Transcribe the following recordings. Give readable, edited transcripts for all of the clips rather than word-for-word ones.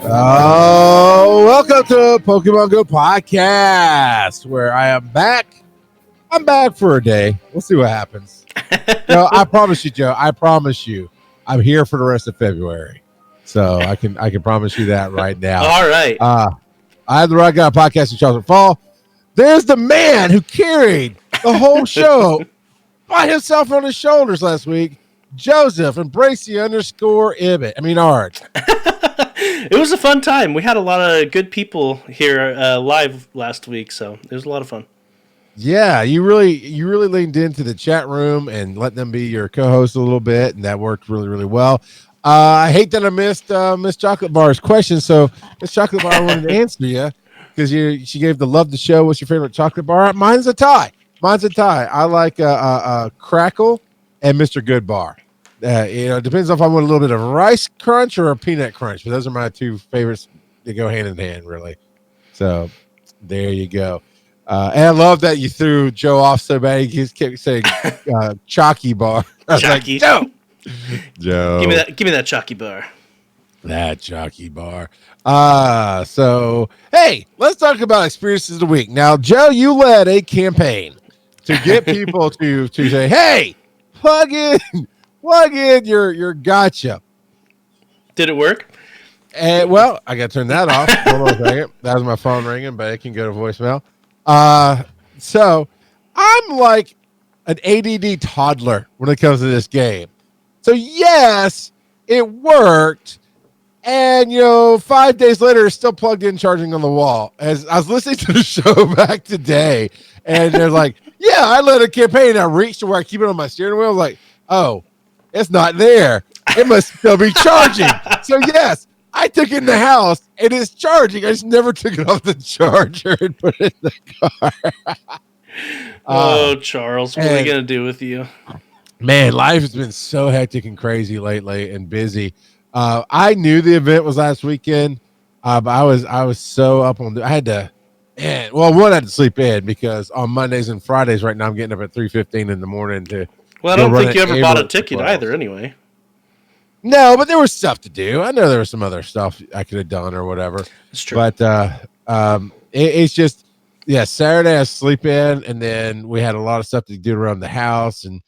Oh, welcome to Pokémon GO Podcast, where I am back. I'm back for a day. We'll see what happens. I promise you, Joe. I promise you, I'm here for the rest of February. So I can promise you that right now. All right. I have the Right Guy Podcast with Charles McFall. There's the man who carried the whole show by himself on his shoulders last week, Joseph and Art. It was a fun time. We had a lot of good people here live last week, so it was a lot of fun. Yeah, you really leaned into the chat room and let them be your co-host a little bit, and that worked really, really well. I hate that I missed Miss Chocolate Bar's question, so Miss Chocolate Bar wanted to answer you because she gave the love the show. What's your favorite chocolate bar? Mine's a tie. I like Crackle and Mr. Good Bar. It depends if I want a little bit of rice crunch or a peanut crunch, but those are my two favorites. They go hand in hand, really. So there you go. And I love that you threw Joe off so bad. He just kept saying Chalky Bar. I was Chalky. Like, Joe. Give me that Chalky Bar. That Chalky Bar. So, hey, let's talk about experiences of the week. Now, Joe, you led a campaign to get people to say, hey, plug in your gotcha. Did it work? And well, I got to turn that off. Hold on a second. That was my phone ringing, but it can go to voicemail. So I'm like an ADD toddler when it comes to this game. So yes, it worked. And 5 days later, it's still plugged in, charging on the wall. As I was listening to the show back today, and they're like, "Yeah, I led a campaign. I reached to where I keep it on my steering wheel." I was like, "Oh, it's not there. It must still be charging." So yes, I took it in the house, and it's charging. I just never took it off the charger and put it in the car. Charles, what are we gonna do with you? Man, life has been so hectic and crazy lately, and busy. I knew the event was last weekend, but I was so up on. I had to, I had to sleep in because on Mondays and Fridays right now I'm getting up at 3:15 in the morning to. Well, I don't think you ever bought a ticket either, anyway. No, but there was stuff to do. I know there was some other stuff I could have done or whatever. It's true. But it's just Saturday I sleep in, and then we had a lot of stuff to do around the house, and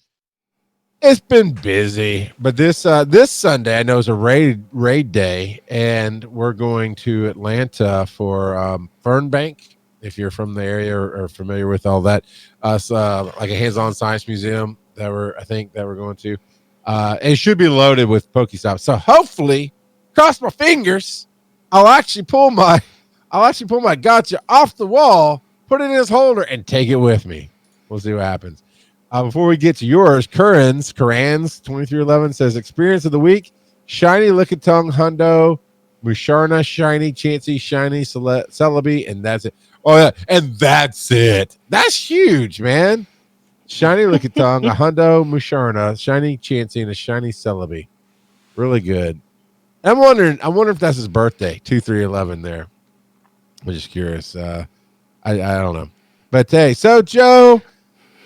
it's been busy. But this Sunday I know is a raid day, and we're going to Atlanta for Fernbank. If you're from the area or familiar with all that, like a hands-on science museum that we're going to. It should be loaded with Pokestops. So hopefully, cross my fingers, I'll actually pull my gotcha off the wall, put it in his holder, and take it with me. We'll see what happens. Before we get to yours, Curran's 2311 says experience of the week: Shiny Lickitung, Hundo, Musharna, Shiny, Chansey, Shiny, Celebi, and that's it. Oh yeah, and that's it. That's huge, man. Shiny Lickitung, a Hundo, Musharna, Shiny Chansey, and a Shiny Celebi. Really good. I wonder if that's his birthday, 2311 there. I'm just curious. I don't know. But hey, so Joe,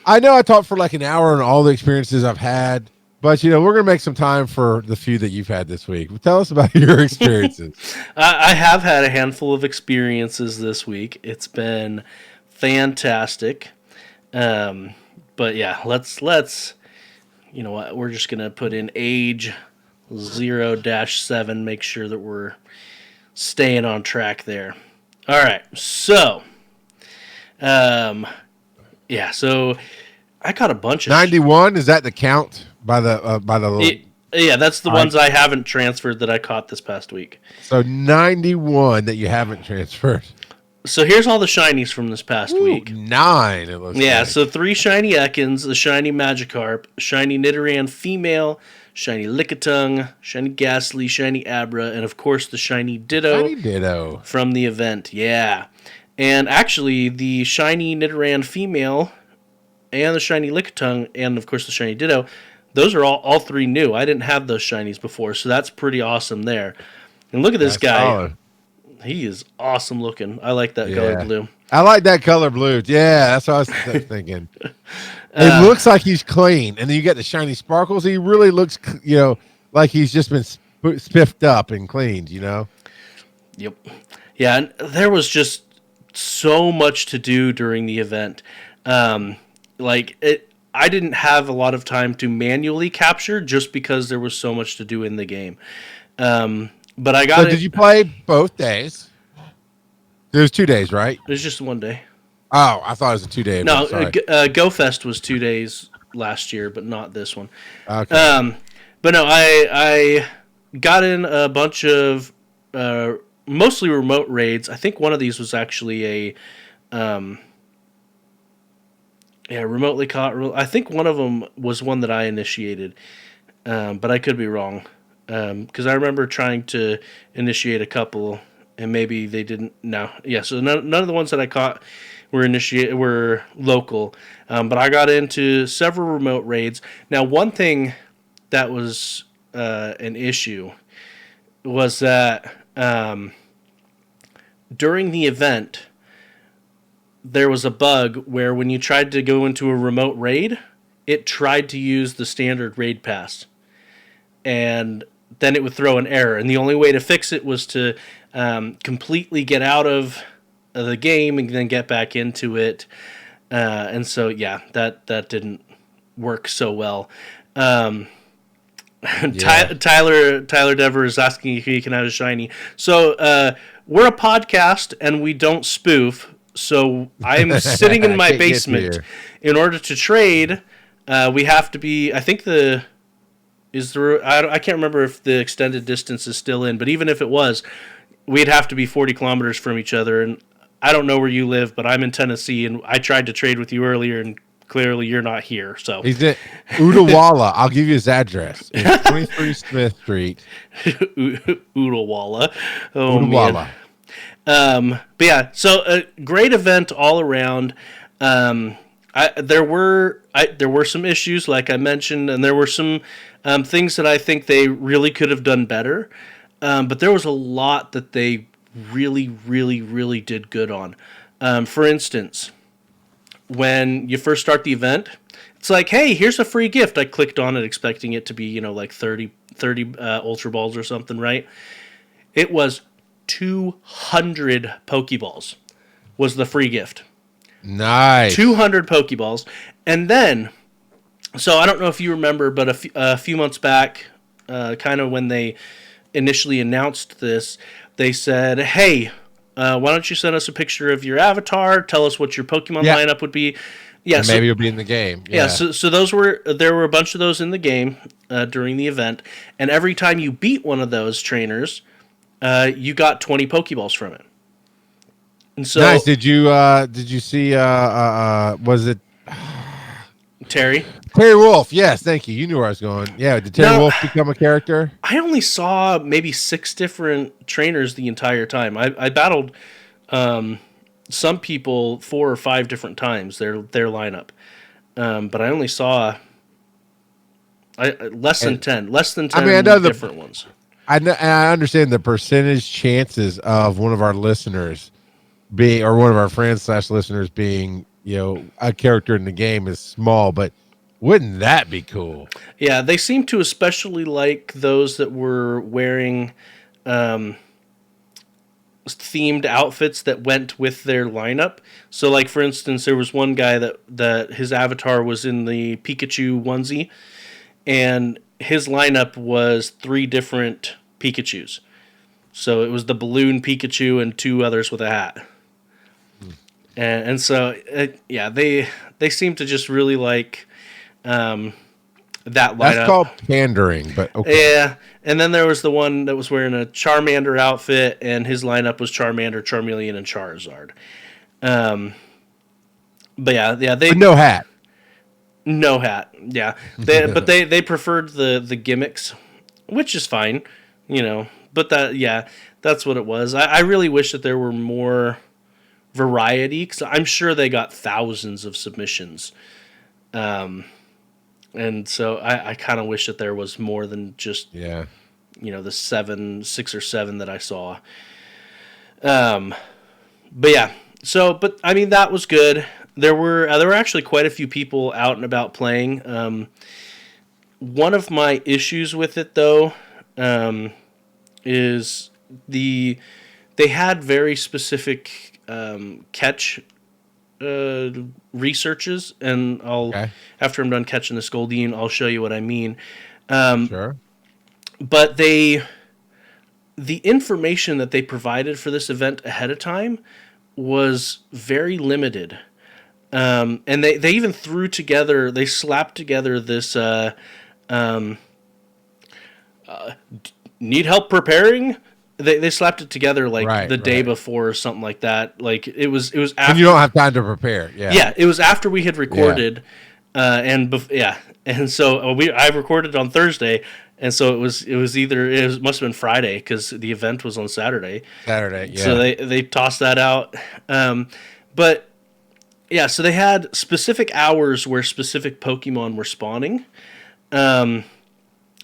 I know I talked for like an hour on all the experiences I've had, but we're going to make some time for the few that you've had this week. Tell us about your experiences. I have had a handful of experiences this week. It's been fantastic. But yeah, let's you know what, we're just gonna put in age 0-7, make sure that we're staying on track there. All right, so so I got a bunch of 91. Is that the count by the yeah, that's the ones I haven't transferred that I caught this past week. So 91 that you haven't transferred. So here's all the shinies from this past week. 9, it looks like. So 3 shiny Ekans, a shiny Magikarp, shiny Nidoran female, shiny Lickitung, shiny Ghastly, shiny Abra, and of course the shiny Ditto. From the event. Yeah. And actually the shiny Nidoran female and the shiny Lickitung and of course the shiny Ditto, those are all 3 new. I didn't have those shinies before, so that's pretty awesome there. And look at this guy. Solid. He is awesome looking. I like that color blue. I like that color blue. Yeah, that's what I was thinking. It looks like he's clean. And then you get the shiny sparkles. He really looks, like he's just been spiffed up and cleaned, Yep. Yeah, and there was just so much to do during the event. I didn't have a lot of time to manually capture just because there was so much to do in the game. But I got So did you play both days? It was 2 days, right? It was just one day. Oh, I thought it was a 2 day event. No, Go Fest was 2 days last year, but not this one. Okay. But no, I got in a bunch of mostly remote raids. I think one of these was actually remotely caught. I think one of them was one that I initiated, but I could be wrong because I remember trying to initiate a couple, and maybe they didn't. No, yeah. So none of the ones that I caught were local, but I got into several remote raids. Now, one thing that was an issue was that during the event, there was a bug where when you tried to go into a remote raid, it tried to use the standard raid pass. And then it would throw an error. And the only way to fix it was to completely get out of the game and then get back into it. And so, yeah, that didn't work so well. Tyler Dever is asking if he can have a shiny. So we're a podcast and we don't spoof. So I'm sitting in my basement. In order to trade, we have to be. I think I can't remember if the extended distance is still in, but even if it was, we'd have to be 40 kilometers from each other. And I don't know where you live, but I'm in Tennessee, and I tried to trade with you earlier, and clearly you're not here. So he's at Udawalla. I'll give you his address. It's 23 Smith Street. Udawalla. Oh, Udawalla. Man. But yeah, so a great event all around. There were some issues, like I mentioned, and there were some things that I think they really could have done better. But there was a lot that they really, really, really did good on. For instance, when you first start the event, it's like, hey, here's a free gift. I clicked on it expecting it to be, like 30 Ultra Balls or something, right? It was 200 Pokeballs was the free gift. Nice. 200 Pokeballs. And then, so I don't know if you remember, but a few months back, kind of when they initially announced this, they said, hey, why don't you send us a picture of your avatar? Tell us what your Pokemon lineup would be. Yeah, and maybe it'll be in the game. Yeah, so there were a bunch of those in the game during the event, and every time you beat one of those trainers, you got 20 Pokeballs from it. And so, nice. Did you see was it Terry Wolf? Yes, thank you. You knew where I was going. Yeah, did Terry Wolf become a character? I only saw maybe 6 different trainers the entire time. I battled some people 4 or 5 different times their lineup, but I only saw less than 10 different ones. I understand the percentage chances of one of our listeners being, or one of our friends / listeners being, a character in the game is small, but wouldn't that be cool? Yeah, they seem to especially like those that were wearing themed outfits that went with their lineup. So, like, for instance, there was one guy that his avatar was in the Pikachu onesie, and his lineup was 3 different Pikachus. So it was the balloon Pikachu and 2 others with a hat. And so, they seem to just really like that lineup. That's called pandering, but okay. Yeah, and then there was the one that was wearing a Charmander outfit, and his lineup was Charmander, Charmeleon, and Charizard. But no hat. No hat, yeah. They preferred the gimmicks, which is fine, But that's what it was. I really wish that there were more variety, because I'm sure they got thousands of submissions. And so I kind of wish that there was more than just the 6 or 7 that I saw. But I mean, that was good. There were actually quite a few people out and about playing. One of my issues with it, though, is the they had very specific catch researches, and after I'm done catching this Goldeen, I'll show you what I mean. Sure. But the information that they provided for this event ahead of time was very limited. And they even they slapped together this need help preparing. They slapped it together the day before or something like that. Like it was after, and you don't have time to prepare. Yeah, it was after we had recorded, and so I recorded on Thursday, and so it must have been Friday because the event was on Saturday. Yeah. So they tossed that out, but yeah. So they had specific hours where specific Pokemon were spawning,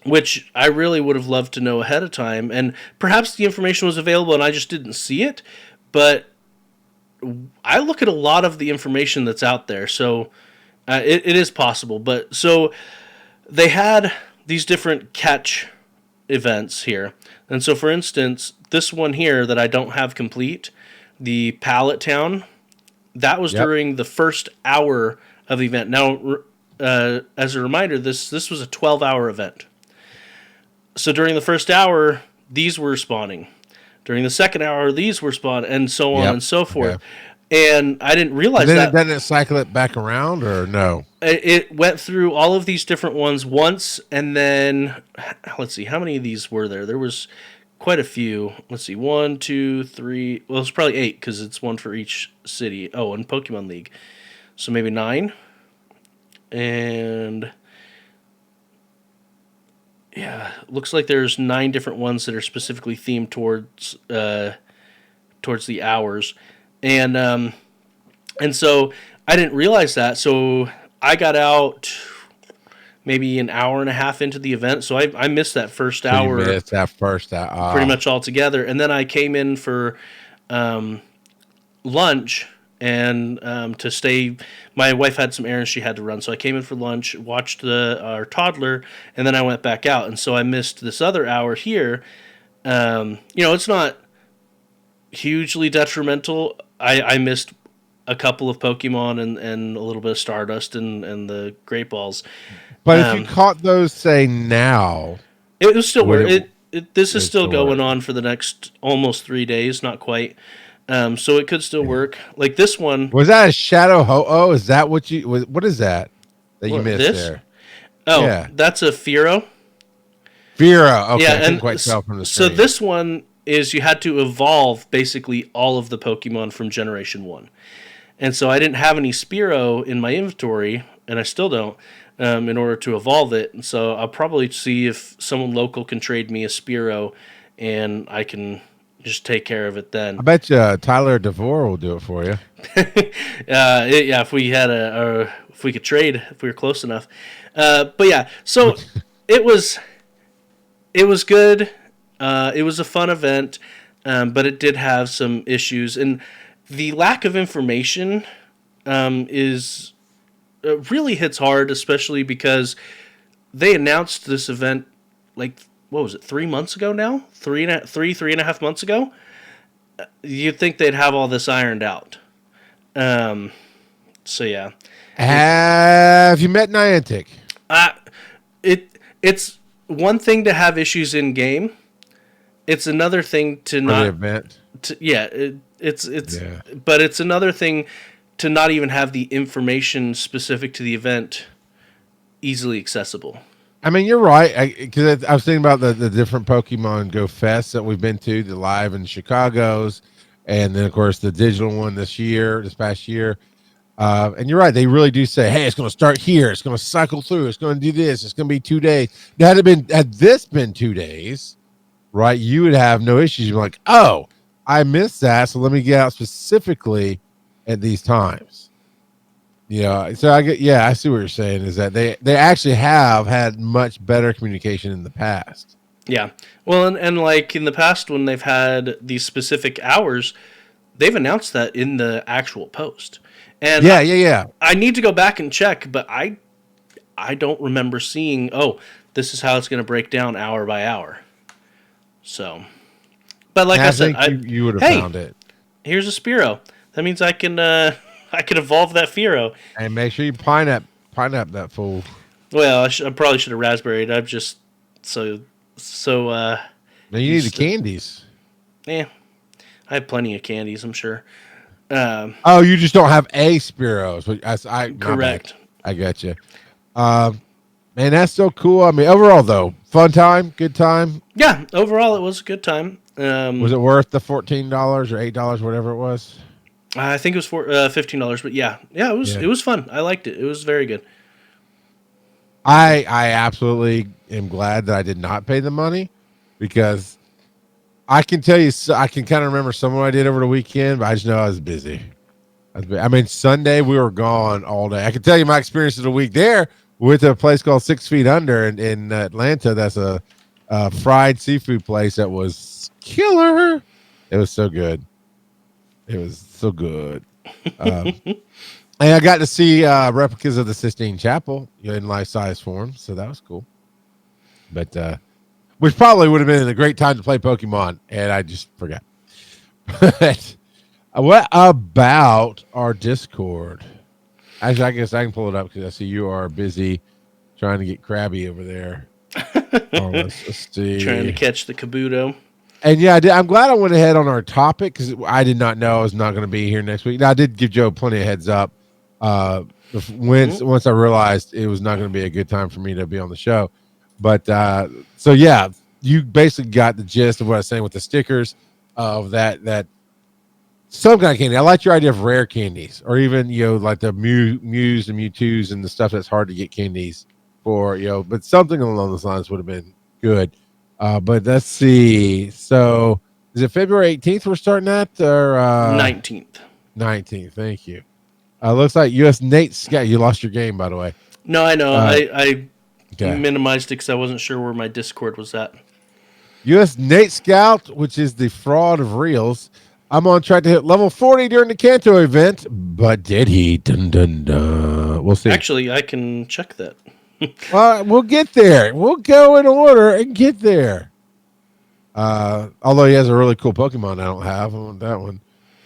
which I really would have loved to know ahead of time, and perhaps the information was available and I just didn't see it. But I look at a lot of the information that's out there, so it is possible. But so they had these different catch events here. And so, for instance, this one here that I don't have complete, the Pallet Town, that was during the first hour of the event. Now, as a reminder, this was a 12-hour event. So during the first hour, these were spawning. During the second hour, these were spawning, and so on and so forth. Okay. And I didn't realize that. Didn't it cycle it back around, or no? It went through all of these different ones once, and then, let's see, how many of these were there? There was quite a few. Let's see, 1, 2, 3. Well, it's probably 8 because it's one for each city. Oh, and Pokemon League. So maybe 9. And yeah, looks like there's 9 different ones that are specifically themed towards the hours. And so I didn't realize that. So I got out maybe an hour and a half into the event. So I missed that first hour. You missed that first hour. Pretty much altogether. And then I came in for lunch and to stay. My wife had some errands she had to run. So I came in for lunch, watched our toddler, and then I went back out. And so I missed this other hour here. It's not hugely detrimental. I missed a couple of Pokemon and a little bit of Stardust and the Great Balls. But if you caught those, say, now... It was still worth it. This is still going on for the next almost 3 days, not quite. So it could still work. Like this one... Was that a Shadow Ho-Oh? Is that what you... What is that you missed there? Oh, yeah. That's a Fearow. Fearow. Okay, I couldn't quite tell from the screen. So this one is you had to evolve basically all of the Pokemon from Generation 1. And so I didn't have any Spearow in my inventory, and I still don't, in order to evolve it. And so I'll probably see if someone local can trade me a Spearow, and I can just take care of it then. I bet you Tyler DeVore will do it for you. If we had if we could trade, if we were close enough. But yeah, so it was good. It was a fun event, but it did have some issues, and the lack of information really hits hard, especially because they announced this event like, what was it, 3 months ago now? 3.5 months ago? You'd think they'd have all this ironed out. So yeah. Have you met Niantic? It's one thing to have issues in game. It's another thing to not. The event. But it's another thing to not even have the information specific to the event easily accessible. I mean, you're right. Because I was thinking about the different Pokemon Go Fests that we've been to, the live in Chicago's, and then, of course, the digital one this past year. And you're right. They really do say, hey, it's going to start here. It's going to cycle through. It's going to do this. It's going to be 2 days. Now, had this been 2 days, right, you would have no issues. You'd be like, oh, I missed that, so let me get out specifically at these times. So I see what you're saying, is that they actually have had much better communication in the past. Yeah. Well, and like in the past when they've had these specific hours, they've announced that in the actual post. And yeah. I need to go back and check, but I don't remember seeing, this is how it's going to break down hour by hour. So, But like I said, you would have found it. Here's a Spearow. That means I can evolve that Fearow. And make sure you pine up that fool. Well, I probably should have raspberried. I'm just so. Now you need the candies. Yeah, I have plenty of candies, I'm sure. You just don't have a Spearow. Correct. I got you. Man, that's so cool. I mean, overall though, fun time, good time. Yeah, overall it was a good time. Was it worth the $14 or $8, whatever it was? I think it was $15, but it was fun. I liked it. It was very good. I absolutely am glad that I did not pay the money, because I can tell you, I can kind of remember some of what I did over the weekend, but I just know I was busy. I mean, Sunday we were gone all day. I can tell you my experience of the week there with a place called 6 Feet Under in Atlanta. That's a fried seafood place that was killer. It was so good. It was so good. And I got to see replicas of the Sistine Chapel in life-size form, so that was cool. But which probably would have been a great time to play Pokemon, and I just forgot. But what about our Discord? Actually, I guess I can pull it up because I see you are busy trying to get Krabby over there. Let's see. Trying to catch the Kabuto. And yeah, I'm glad I went ahead on our topic, because I did not know I was not going to be here next week. Now, I did give Joe plenty of heads up once I realized it was not going to be a good time for me to be on the show. But so yeah, you basically got the gist of what I was saying with the stickers of that some kind of candy. I like your idea of rare candies, or even like the Mews and Mewtwo's and the stuff that's hard to get candies for. But something along those lines would have been good. But let's see. So is it February 18th we're starting at, or 19th? 19th. Thank you. Looks like U.S. Nate Scott. You lost your game, by the way. No, I know. I minimized it because I wasn't sure where my Discord was at. U.S. Nate Scout, which is the fraud of reels. I'm on track to hit level 40 during the Kanto event, but did he? Dun, dun, dun. We'll see. Actually, I can check that. We'll get there. We'll go in order and get there. Although he has a really cool Pokemon I don't have. I want that one.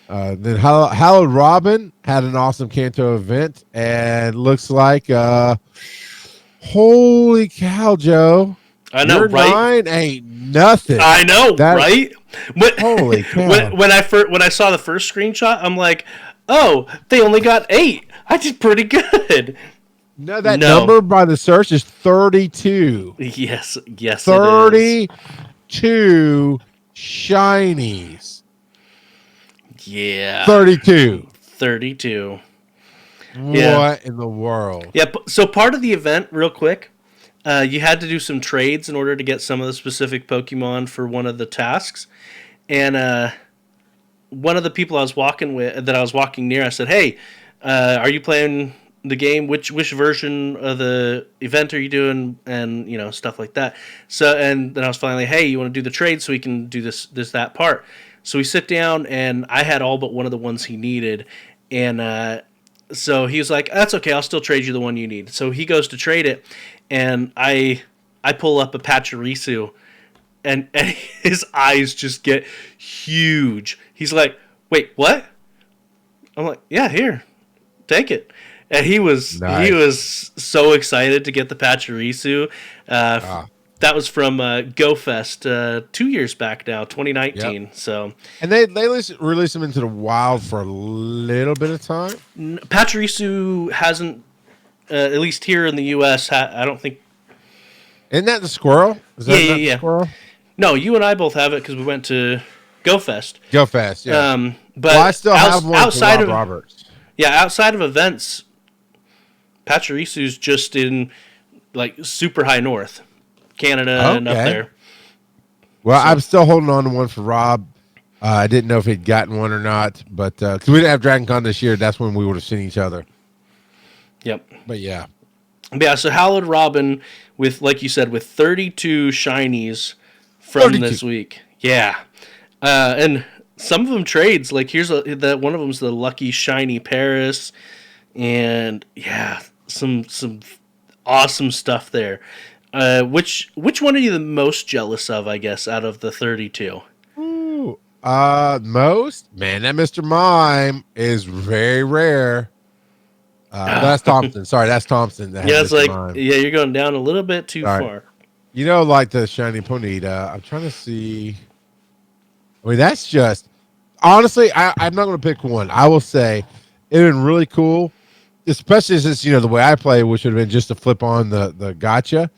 Then Hallowed Robin had an awesome Kanto event, and looks like holy cow, Joe. I know, your right? 9 ain't nothing. I know, right? Holy cow. When I saw the first screenshot, I'm like, oh, they only got 8. I did pretty good. No, that number by the search is 32. Yes, 32 shinies. Yeah. 32. What in the world? Yeah, so part of the event, real quick, you had to do some trades in order to get some of the specific Pokemon for one of the tasks. And one of the people I was walking near, I said, hey, are you playing the game? Which version of the event are you doing? And, stuff like that. So, and then I was finally, hey, you want to do the trade so we can do that part? So we sit down, and I had all but one of the ones he needed. And so he was like, that's okay, I'll still trade you the one you need. So he goes to trade it, and I pull up a Pachirisu, and his eyes just get huge. He's like, wait, what? I'm like, yeah, here, take it. And he was so excited to get the Pachirisu. That was from Go Fest 2 years back now, 2019. Yep. So, and they released them into the wild for a little bit of time. Pachirisu hasn't, at least here in the U.S. I don't think. Isn't that the squirrel? Is that the squirrel? No, you and I both have it because we went to Go Fest. Go Fest, yeah. But I still have one outside of Roberts. Yeah, outside of events, Pachirisu's just in like super high north. Canada and up there. Well, so I'm still holding on to one for Rob. I didn't know if he'd gotten one or not, but because we didn't have Dragon Con this year, that's when we would have seen each other. Yep. But yeah. Yeah, so Hallowed Robin with, like you said, with 32 shinies from this week. Yeah. And some of them trades. Like here's one of them's the Lucky Shiny Paris, and yeah, some awesome stuff there. Which one are you the most jealous of, I guess, out of the 32? That Mr. Mime is very rare. That's Thompson. Sorry, that's Thompson. That Yeah, it's Mr. like, Mime. yeah, you're going down a little bit too Sorry. far. You know, like the shiny Ponyta. I'm trying to see. I mean, that's just honestly. I'm not going to pick one. I will say it would been really cool, especially since the way I play, which would have been just to flip on the gotcha.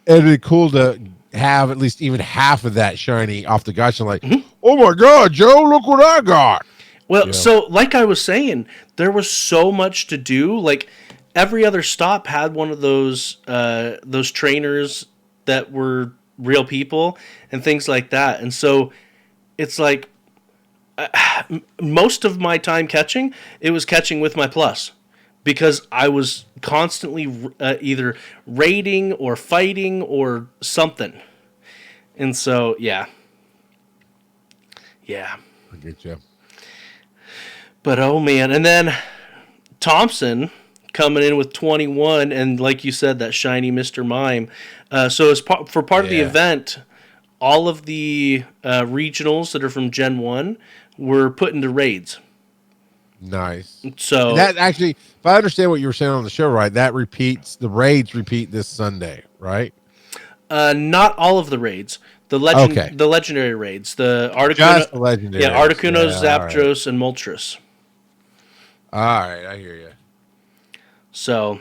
It'd be cool to have at least even half of that shiny off the gotcha. Like, oh my god, Joe, look what I got. Well, so like I was saying, there was so much to do. Like every other stop had one of those trainers that were real people and things like that. And so it's like most of my time catching, it was catching with my plus because I was constantly either raiding or fighting or something. And so, yeah. I get you. But oh man, and then Thompson coming in with 21, and like you said, that shiny Mr. Mime. So as for part of the event, all of the regionals that are from Gen 1 were put into raids. Nice. So and that actually, if I understand what you were saying on the show, right, the raids repeat this Sunday, right? Not all of the raids. The legendary raids. The Articuno, just the legendary. Yeah, Articuno, Zapdos, and Moltres. All right, I hear you. So,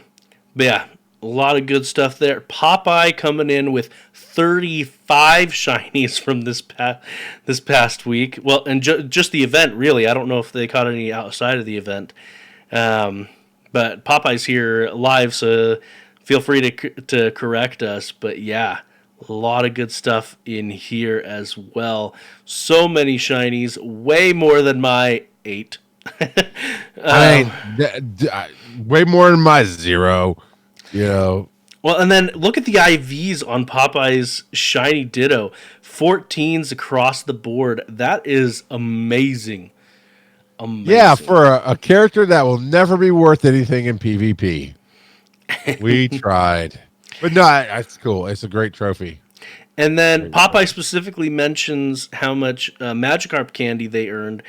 but yeah, a lot of good stuff there. Popeye coming in with 35 shinies from this past week. Well, and just the event, really. I don't know if they caught any outside of the event. But Popeye's here live, so feel free to correct us. But yeah, a lot of good stuff in here as well. So many shinies, way more than my 8. Way more than my 0. Well, and then look at the IVs on Popeye's shiny Ditto. 14s across the board. That is amazing. Yeah, for a character that will never be worth anything in PvP. We tried. But no, it's cool. It's a great trophy. And then Popeye specifically mentions how much Magikarp candy they earned.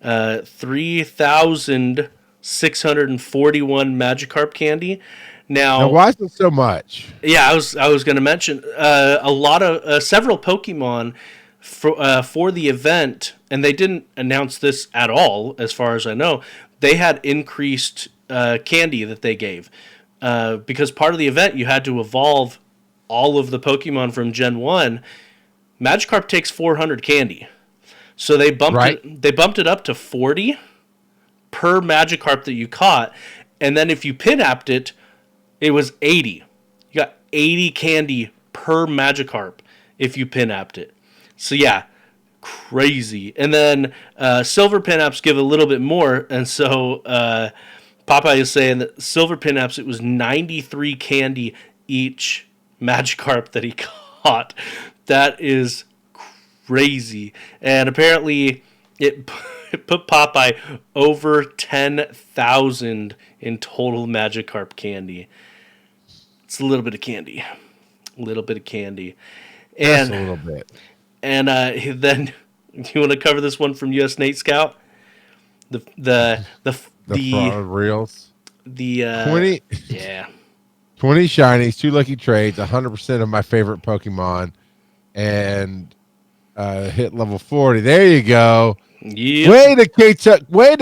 3,641 Magikarp candy. Now, why is it so much? Yeah, I was going to mention a lot of several Pokemon for the event, and they didn't announce this at all, as far as I know. They had increased candy that they gave because part of the event you had to evolve all of the Pokemon from Gen 1. Magikarp takes 400 candy. So they bumped it up to 40 per Magikarp that you caught, and then if you pin-apped it, it was 80. You got 80 candy per Magikarp if you pin-apped it. So yeah, crazy. And then silver pin-apps give a little bit more, and so Popeye is saying that silver pin-apps, it was 93 candy each Magikarp that he caught. That is crazy. And apparently it put Popeye over 10,000 in total Magikarp candy. It's a little bit of candy. And just a little bit. And then you want to cover this one from US Nate Scout? The reels. The 20 yeah. 20 shinies, 2 lucky trades, 100% of my favorite Pokemon, and hit level 40. There you go. Yep. Way to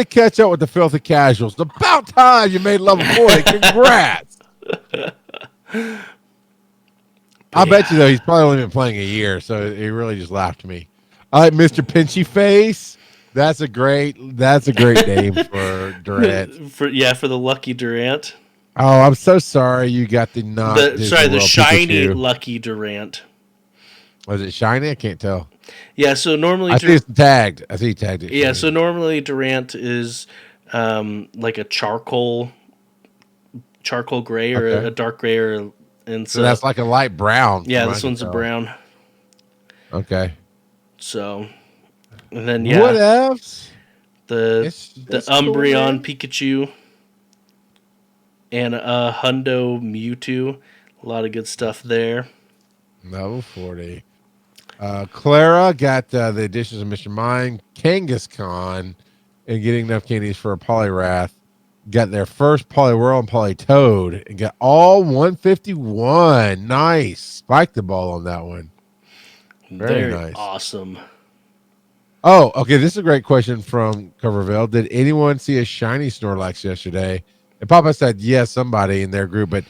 catch up with the filthy casuals. About time you made level 40. Congrats. I bet you though he's probably only been playing a year, so he really just laughed at me. All right, Mr. Pinchy Face. That's a great name for Durant. For the lucky Durant. Oh, I'm so sorry you got the the shiny Pikachu. lucky Durant. Was it shiny? I can't tell. Yeah, so normally I see it's tagged. I see he tagged it. Yeah, so normally Durant is like a charcoal gray or a dark gray, and so that's like a light brown. Yeah, this one's a brown. Okay. So, and then what else? The Umbreon cool, Pikachu and a Hundo Mewtwo. A lot of good stuff there. Level 40. Clara got the additions of Mr. Mime, Kangaskhan, and getting enough candies for a Poliwrath. Got their first Poliwhirl and Politoad and got all 151. Nice. Spiked the ball on that one. Very nice. Awesome. Oh, okay. This is a great question from Coverville. Did anyone see a shiny Snorlax yesterday? And Papa said, yes, somebody in their group, but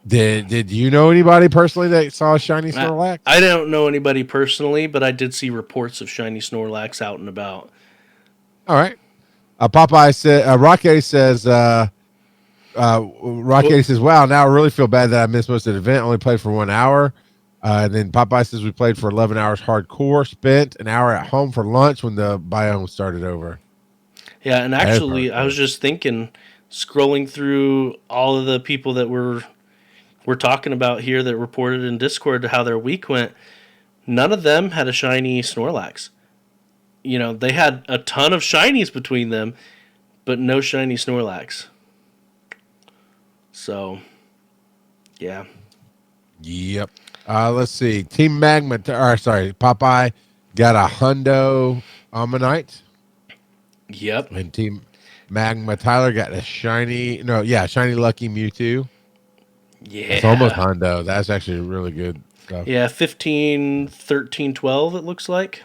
did you know anybody personally that saw a shiny Snorlax? I don't know anybody personally, but I did see reports of shiny Snorlax out and about. All right. Popeye said, Rocket says, says, wow, now I really feel bad that I missed most of the event. Only played for 1 hour. And then Popeye says we played for 11 hours hardcore, spent an hour at home for lunch when the biome started over. Yeah, and actually, I was just thinking, scrolling through all of the people that we're talking about here that reported in Discord how their week went, none of them had a shiny Snorlax. You know, they had a ton of shinies between them, but no shiny Snorlax. So, yeah. Yep. Let's see. Team Magma, Popeye got a Hundo Ammonite. Yep. And Team Magma Tyler got a shiny Lucky Mewtwo. Yeah. It's almost Hundo. That's actually really good stuff. Yeah, 15, 13, 12 it looks like.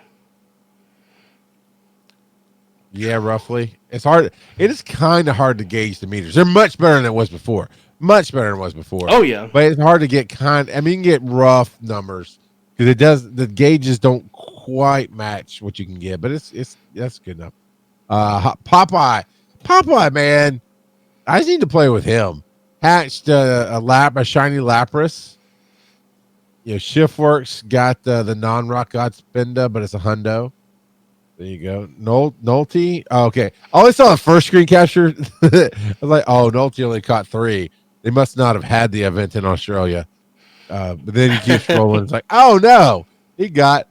Yeah, roughly. It's hard. It is kind of hard to gauge the meters. They're much better than it was before. Much better than it was before. Oh yeah, but it's hard to get you can get rough numbers because the gauges don't quite match what you can get. But that's good enough. Popeye, man, I just need to play with him. Hatched a shiny Lapras. Shiftworks got the non-rock god Spinda, but it's a Hundo. There you go. Nolte. Oh, okay. I only saw the first screen capture. I was like, oh, Nolte only caught 3. They must not have had the event in Australia. But then you keep scrolling. It's like, oh, no. He got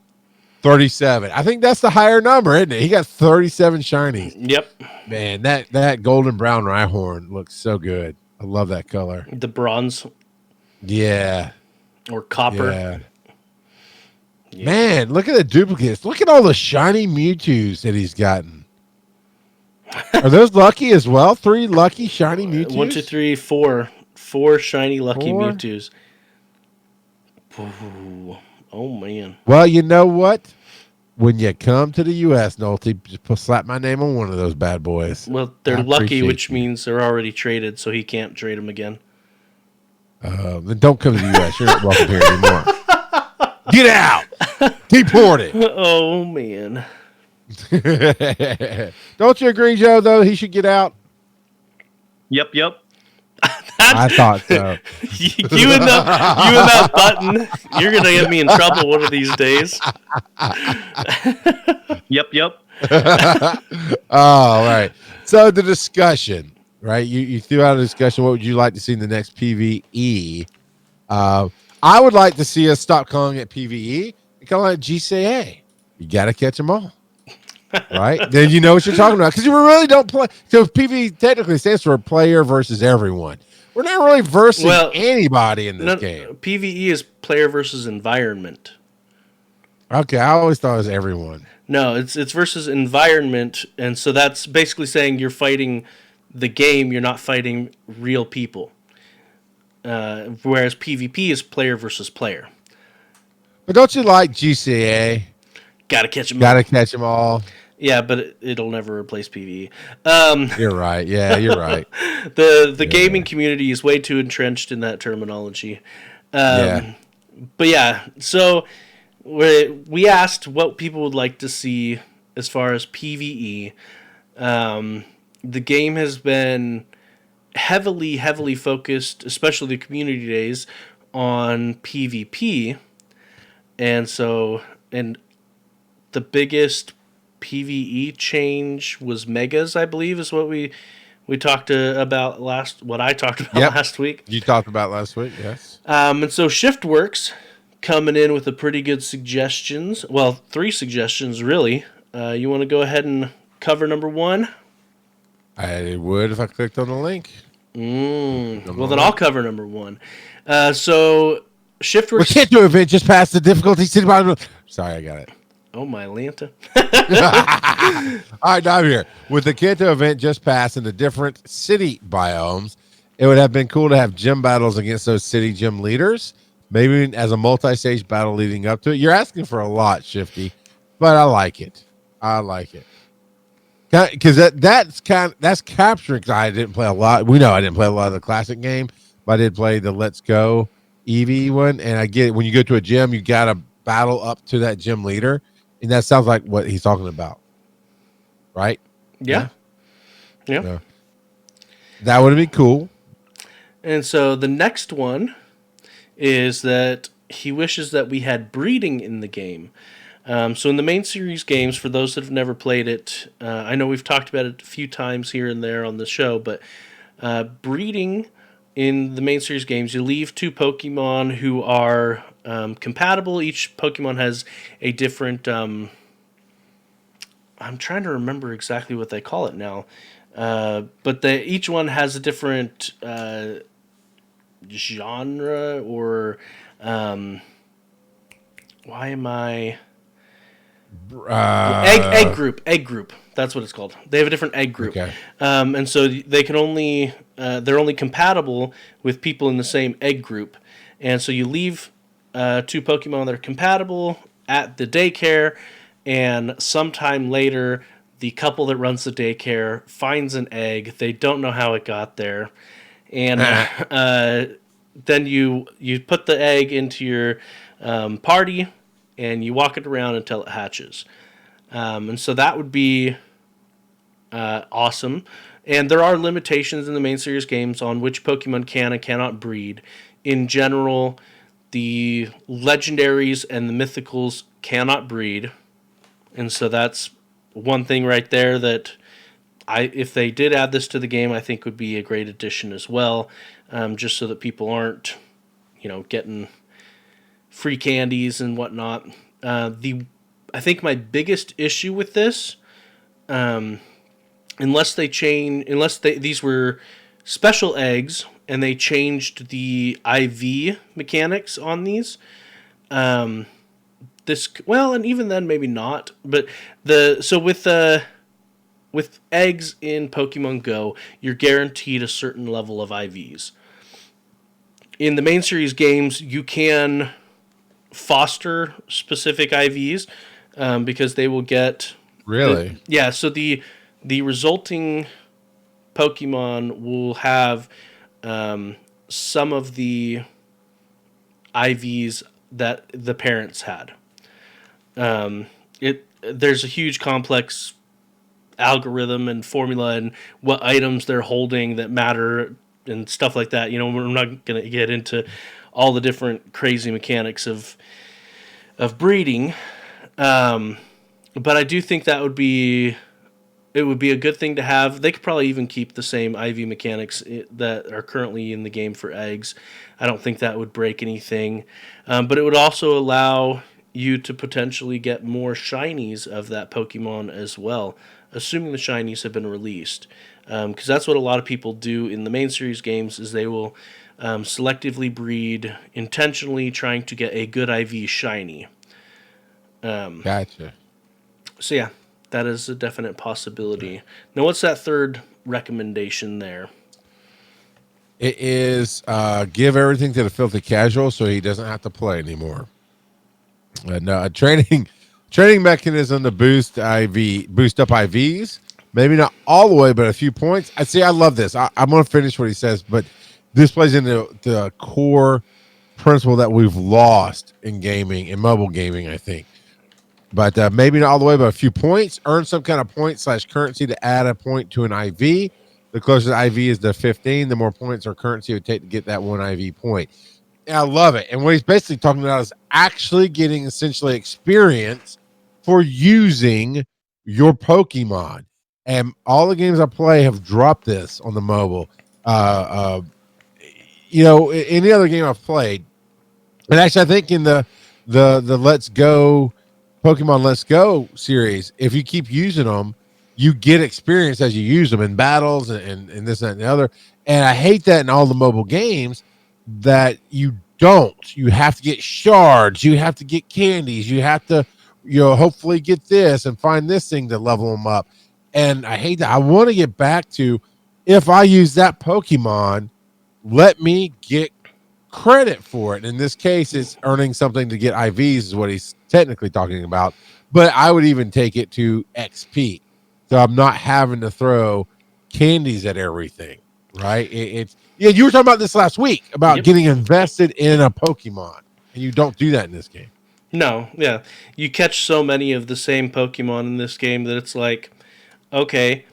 37. I think that's the higher number, isn't it? He got 37 shinies. Yep. Man, that golden brown Rhyhorn looks so good. I love that color. The bronze. Yeah. Or copper. Yeah. Man, look at the duplicates. Look at all the shiny Mewtwo's that he's gotten. Are those lucky as well? 3 lucky shiny Mewtwo's? 1, 2, 3, 4. 4 shiny lucky Mewtwo's. Ooh. Oh, man. Well, you know what? When you come to the U.S., Nolte, just slap my name on one of those bad boys. Well, they're lucky, which means they're already traded, so he can't trade them again. Then don't come to the U.S. You're not welcome here anymore. Get out! Deported. Oh, man. Don't you agree, Joe, though? He should get out? Yep. I thought so. you and that button, you're going to get me in trouble one of these days. Yep. All right. So the discussion, right? You threw out a discussion. What would you like to see in the next PvE? I would like to see us stop calling it PvE and call it GCA. You got to catch them all. Right? Then you know what you're talking about. Because you really don't play. So PvE technically stands for player versus everyone. We're not really versing anybody in this game. PvE is player versus environment. Okay, I always thought it was everyone. No, it's versus environment. And so that's basically saying you're fighting the game. You're not fighting real people. Whereas PvP is player versus player. But don't you like GCA? Gotta catch them all. Gotta catch them all. Yeah, but it'll never replace PvE. You're right. Yeah, you're right. The gaming community is way too entrenched in that terminology. But yeah, so we asked what people would like to see as far as PvE. The game has been heavily focused, especially the community days, on PvP. And the biggest PvE change was Megas, I believe, is what we talked about last week. You talked about last week, yes. And so Shiftworks coming in with a pretty good suggestions. Well, 3 suggestions, really. You want to go ahead and cover number 1? I would if I clicked on the link. Well, then I'll cover number 1. So Shift We works. can't do event just past the difficulty city bottom. Sorry, I got it. Oh, my Lanta. All right, now I'm here. With the Kanto event just passed in the different city biomes, it would have been cool to have gym battles against those city gym leaders, maybe as a multi-stage battle leading up to it. You're asking for a lot, Shifty, but I like it. Because that's capturing. Cause I didn't play a lot. We know I didn't play a lot of the classic game, but I did play the Let's Go Eevee one. And I get it, when you go to a gym, you got to battle up to that gym leader. And that sounds like what he's talking about. Right? Yeah. So, that would be cool. And so the next one is that he wishes that we had breeding in the game. So in the main series games, for those that have never played it, I know we've talked about it a few times here and there on the show, but breeding in the main series games, you leave two Pokemon who are compatible. Each Pokemon has a different... I'm trying to remember exactly what they call it now. But each one has a different genre or... why am I... egg group. That's what it's called. They have a different egg group. Okay. And so they can only... they're only compatible with people in the same egg group. And so you leave two Pokemon that are compatible at the daycare, and sometime later, the couple that runs the daycare finds an egg. They don't know how it got there. And then you put the egg into your party, and you walk it around until it hatches. And so that would be awesome. And there are limitations in the main series games on which Pokemon can and cannot breed. In general, the legendaries and the mythicals cannot breed. And so that's one thing right there that if they did add this to the game, I think would be a great addition as well. Just so that people aren't, getting free candies and whatnot. I think my biggest issue with this, unless these were special eggs and they changed the IV mechanics on these, and even then maybe not. But with eggs in Pokemon Go, you're guaranteed a certain level of IVs. In the main series games, you can foster specific IVs because they will get... Really? So the resulting Pokemon will have some of the IVs that the parents had. There's a huge complex algorithm and formula and what items they're holding that matter and stuff like that. We're not going to get into all the different crazy mechanics of breeding. But I do think that would be a good thing to have. They could probably even keep the same IV mechanics that are currently in the game for eggs. I don't think that would break anything. But it would also allow you to potentially get more shinies of that Pokemon as well, assuming the shinies have been released. Because that's what a lot of people do in the main series games, is they will selectively breed, intentionally trying to get a good IV shiny. Gotcha. So yeah, that is a definite possibility. Now, what's that third recommendation there? It is give everything to the filthy casual so he doesn't have to play anymore. No, a training mechanism to boost up IVs. Maybe not all the way, but a few points. I love this. I'm going to finish what he says, but this plays into the core principle that we've lost in gaming, in mobile gaming, I think. But maybe not all the way, but a few points. Earn some kind of point / currency to add a point to an IV. The closer the IV is to 15, the more points or currency it would take to get that one IV point. And I love it. And what he's basically talking about is actually getting essentially experience for using your Pokemon. And all the games I play have dropped this on the mobile. Any other game I've played, and actually I think in the Let's Go Pokemon Let's Go series, if you keep using them, you get experience as you use them in battles and this, that, and the other. And I hate that in all the mobile games that you don't. You have to get shards. You have to get candies. You have to, hopefully get this and find this thing to level them up. And I hate that. I want to get back to, if I use that Pokemon, let me get credit for it. In this case, it's earning something to get IVs is what he's technically talking about. But I would even take it to XP. So I'm not having to throw candies at everything, right? You were talking about this last week about getting invested in a Pokemon, and you don't do that in this game. No, yeah. You catch so many of the same Pokemon in this game that it's like, okay,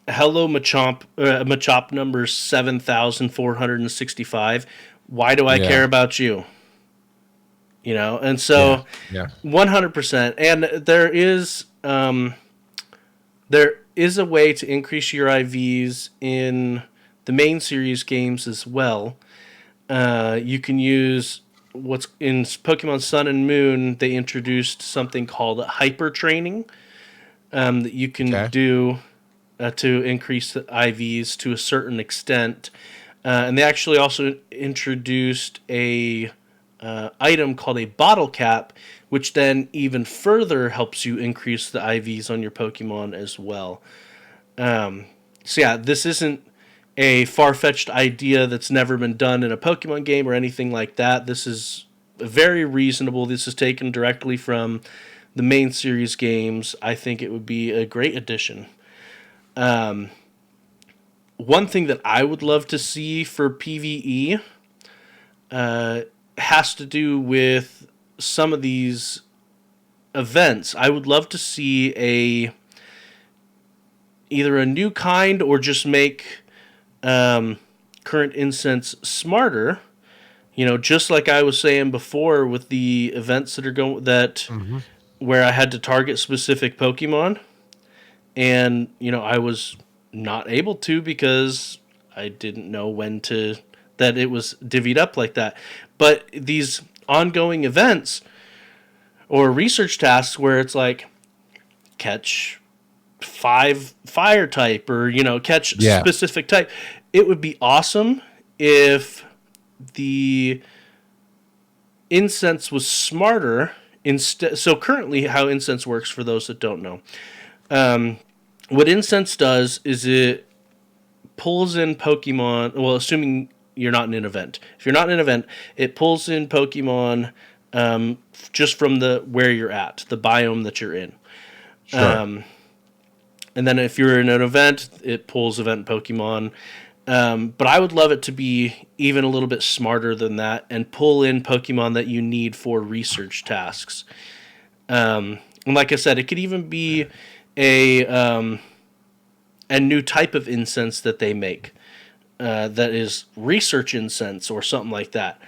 hello Machop, Machop number 7,465. Why do I care about you? And so 100%. And there is a way to increase your IVs in the main series games as well. You can use what's in Pokemon Sun and Moon. They introduced something called hyper training that you can do to increase the IVs to a certain extent. And they actually also introduced a item called a bottle cap, which then even further helps you increase the IVs on your Pokemon as well. This isn't a far-fetched idea that's never been done in a Pokemon game or anything like that. This is very reasonable. This is taken directly from the main series games. I think it would be a great addition. One thing that I would love to see for PvE has to do with some of these events. I would love to see either a new kind or just make current incense smarter. Just like I was saying before with the events that are going where I had to target specific Pokemon, and I was not able to because I didn't know that it was divvied up like that. But these ongoing events or research tasks where it's like catch 5 fire type or catch specific type, it would be awesome if the incense was smarter instead. So currently how incense works, for those that don't know, what incense does is it pulls in Pokemon, well, assuming you're not in an event. If you're not in an event, it pulls in Pokemon just from where you're at, the biome that you're in. Sure. And then if you're in an event, it pulls event Pokemon. But I would love it to be even a little bit smarter than that and pull in Pokemon that you need for research tasks. And like I said, it could even be a new type of incense that they make that is research incense or something like that.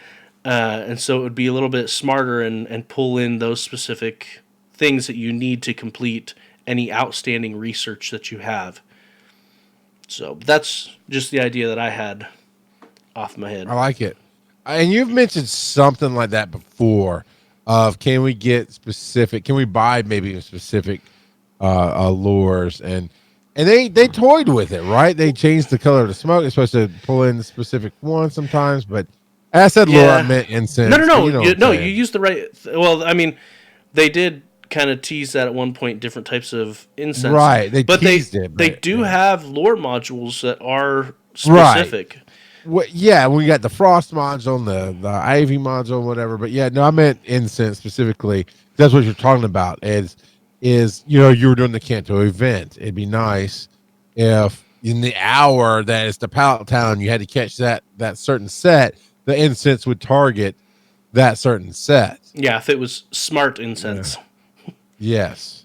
And so it would be a little bit smarter and pull in those specific things that you need to complete any outstanding research that you have. So that's just the idea that I had off my head. I like it. And you've mentioned something like that before can we buy maybe specific lures and they toyed with it, right? They changed the color of the smoke. It's supposed to pull in the specific one sometimes, but as I said, lure, I meant incense. No. You used the right. Well, I mean, they did kind of tease that at one point, different types of incense. Right. They do have lore modules that are specific. Right. Well, yeah, we got the frost module, the ivy module, whatever. But yeah, no, I meant incense specifically. That's what you're talking about. Is you were doing the Kanto event. It'd be nice if in the hour that it's the Pallet Town, you had to catch that certain set, the incense would target that certain set. Yeah, if it was smart incense. Yeah. Yes.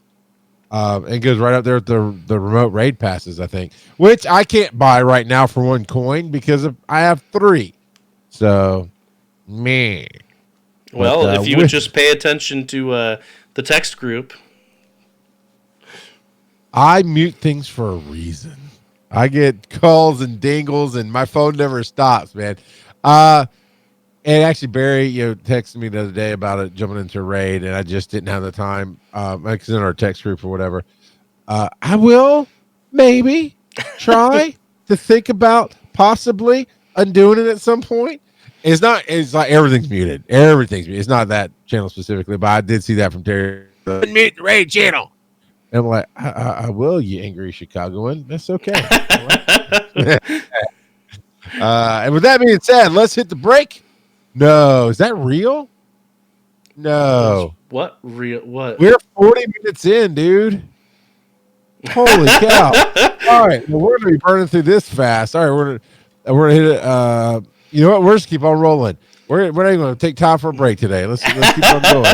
It goes right up there with the remote raid passes, I think, which I can't buy right now for 1 coin because I have 3. So, man. Well, if you would just pay attention to the text group. I mute things for a reason. I get calls and dingles, and my phone never stops, man. And actually, Barry, texted me the other day about it jumping into a raid, and I just didn't have the time. It's in our text group or whatever. I will maybe try to think about possibly undoing it at some point. It's not. It's like everything's muted. Everything's muted. It's not that channel specifically, but I did see that from Terry. Mute the raid channel. And I'm like, I will, you angry Chicagoan. That's okay. And with that being said, let's hit the break. No, is that real? No. What real? What? We're 40 minutes in, dude. Holy cow! All right, well, we're gonna be burning through this fast. All right, we're gonna hit it. You know what? We're just keep on rolling. We're not even gonna take time for a break today. Let's keep on going.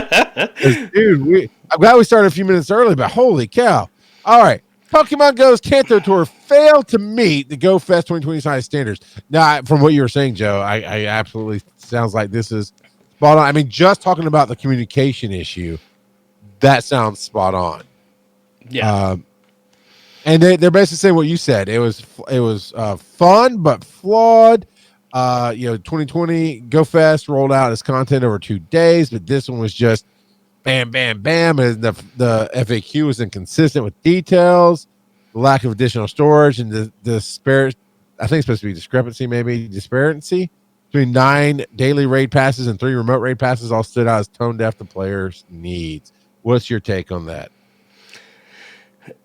Dude, I'm glad we started a few minutes early, but holy cow! All right, Pokemon Go's Kanto Tour failed to meet the Go Fest 2020 standards. Now, from what you were saying, Joe, I absolutely sounds like this is spot on. I mean, just talking about the communication issue, that sounds spot on. Yeah. And they're basically saying what you said. It was fun but flawed. 2020 Go Fest rolled out its content over 2 days, but this one was just bam, bam, bam. And the FAQ was inconsistent with details, the lack of additional storage, and the disparate. I think it's supposed to be disparity between 9 daily raid passes and 3 remote raid passes all stood out as tone deaf to players' needs. What's your take on that?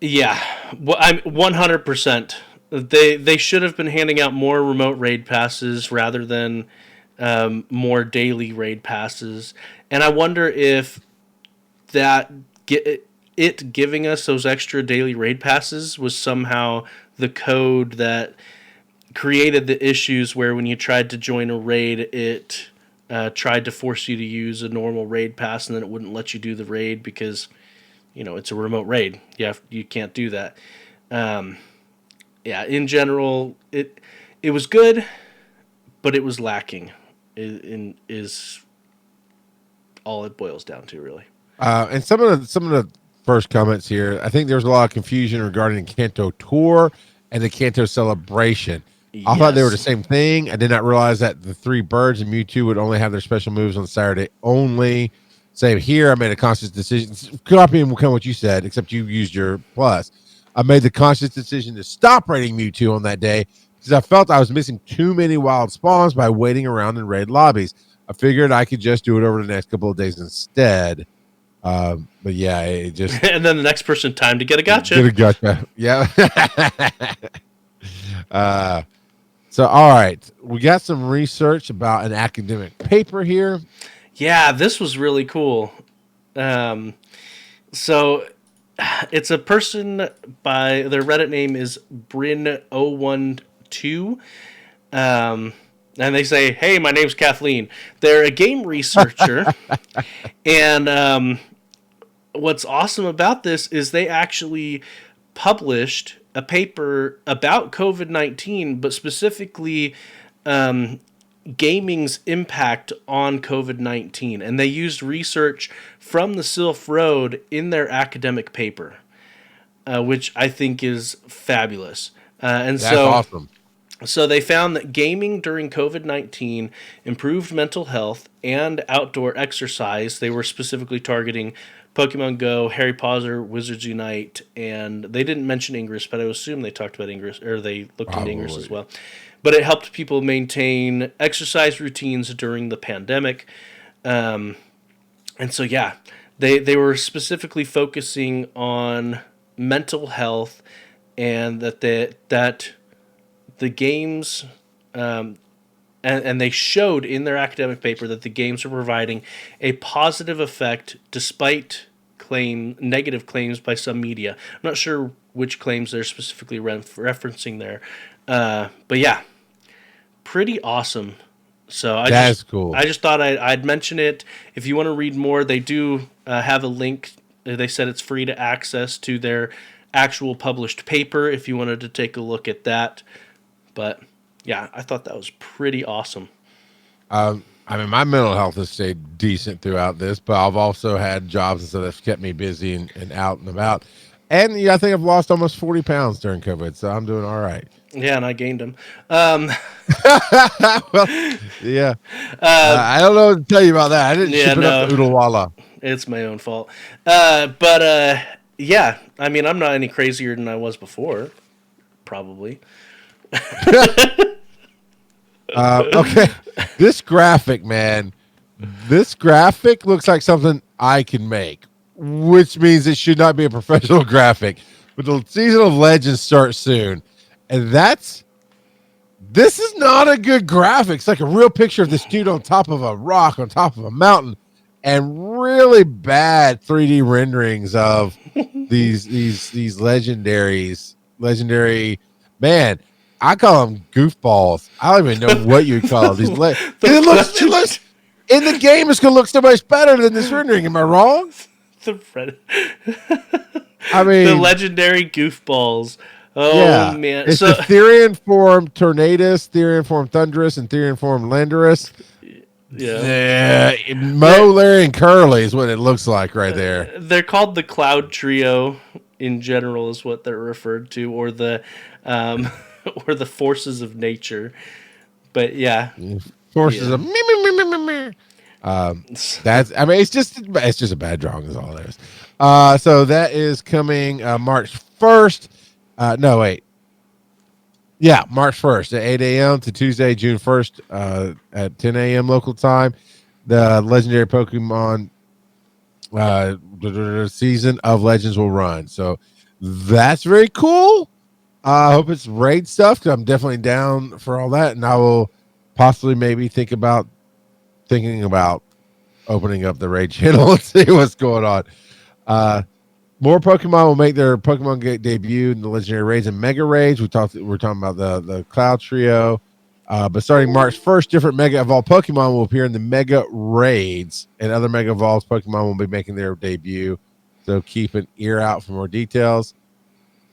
Yeah, well, I'm 100%. They should have been handing out more remote raid passes rather than more daily raid passes. And I wonder if it giving us those extra daily raid passes was somehow the code that created the issues where when you tried to join a raid, it tried to force you to use a normal raid pass and then it wouldn't let you do the raid because it's a remote raid. You can't do that. In general, it was good, but it was lacking. Is all it boils down to, really. And some of the first comments here, I think there's a lot of confusion regarding the Kanto Tour and the Kanto Celebration. Yes. I thought they were the same thing. I did not realize that the 3 birds and Mewtwo would only have their special moves on Saturday only. Same here. I made a conscious decision. Copying kind of what you said, except you used your plus. I made the conscious decision to stop raiding Mewtwo on that day because I felt I was missing too many wild spawns by waiting around in raid lobbies. I figured I could just do it over the next couple of days instead. But yeah, it just and then the next person time to get a gotcha. Get a gotcha. Yeah. So all right, we got some research about an academic paper here. Yeah, this was really cool. So it's a person by their Reddit name is Bryn012. And they say, hey, my name's Kathleen. They're a game researcher. And what's awesome about this is they actually published a paper about COVID-19, but specifically gaming's impact on COVID-19. And they used research from the Silph Road in their academic paper, which I think is fabulous. That's awesome. So they found that gaming during COVID-19 improved mental health and outdoor exercise. They were specifically targeting Pokemon Go, Harry Potter, Wizards Unite, and they didn't mention Ingress, but I assume they talked about Ingress, or they looked into Ingress as well. But it helped people maintain exercise routines during the pandemic. And so, yeah, they were specifically focusing on mental health and that the games, and they showed in their academic paper that the games are providing a positive effect despite negative claims by some media. I'm not sure which claims they're specifically referencing there. But yeah, pretty awesome. So that's cool. I just thought I'd mention it. If you want to read more, they do have a link. They said it's free to access to their actual published paper if you wanted to take a look at that. But yeah, I thought that was pretty awesome. I mean, my mental health has stayed decent throughout this, but I've also had jobs and stuff that's kept me busy and out and about. And yeah, I think I've lost almost 40 pounds during COVID, so I'm doing all right. Yeah, and I gained them. Well, yeah. I don't know what to tell you about that. I didn't ship it up to Oodalwalla. It's my own fault. Yeah, I mean, I'm not any crazier than I was before, probably. Okay, this graphic, man. This graphic looks like something I can make, which means it should not be a professional graphic. But the season of Legends starts soon, and this is not a good graphic. It's like a real picture of this dude on top of a rock, on top of a mountain, and really bad 3D renderings of these legendary man. I call them goofballs. I don't even know what you call them. It looks in the game. It's gonna look so much better than this rendering. Am I wrong? I mean, the legendary goofballs. Oh yeah. Man! It's the Therian form Tornadus, Therian form Thunderous, and Therian form Landorus. Yeah, Mo, Larry, and Curly is what it looks like right there. They're called the Cloud Trio in general, is what they're referred to, or the or the forces of nature. But yeah, forces of that's. I mean, it's just a bad drawing, is all it is. So that is coming March 1st. No, wait. Yeah, March 1st at 8 a.m. to Tuesday, June 1st at 10 a.m. local time. The legendary Pokemon season of Legends will run. So that's very cool. I hope it's raid stuff, because I'm definitely down for all that. And I will possibly maybe thinking about opening up the raid channel and see what's going on. More Pokemon will make their Pokemon debut in the legendary raids and mega raids. We're talking about the Cloud Trio. But starting March 1st, different Mega Evolved Pokemon will appear in the Mega Raids, and other Mega Evolved Pokemon will be making their debut. So keep an ear out for more details.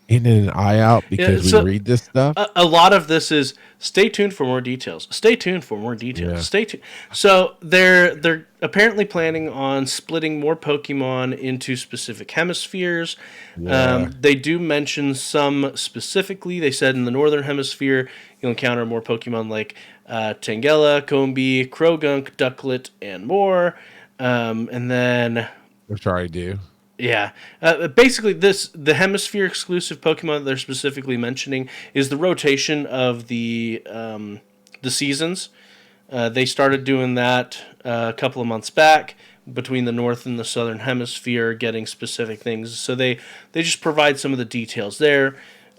And an eye out, because we read this stuff. A lot of this is stay tuned for more details. Stay tuned for more details. Yeah. Stay tuned. So they're apparently planning on splitting more Pokemon into specific hemispheres. Yeah. They do mention some specifically. They said in the northern hemisphere you'll encounter more Pokemon like Tangela, Combee, Krogunk, Ducklet, and more. And then which I already do. Yeah. Basically, the hemisphere exclusive Pokemon that they're specifically mentioning is the rotation of the seasons. They started doing that a couple of months back between the north and the southern hemisphere, getting specific things. So they just provide some of the details there.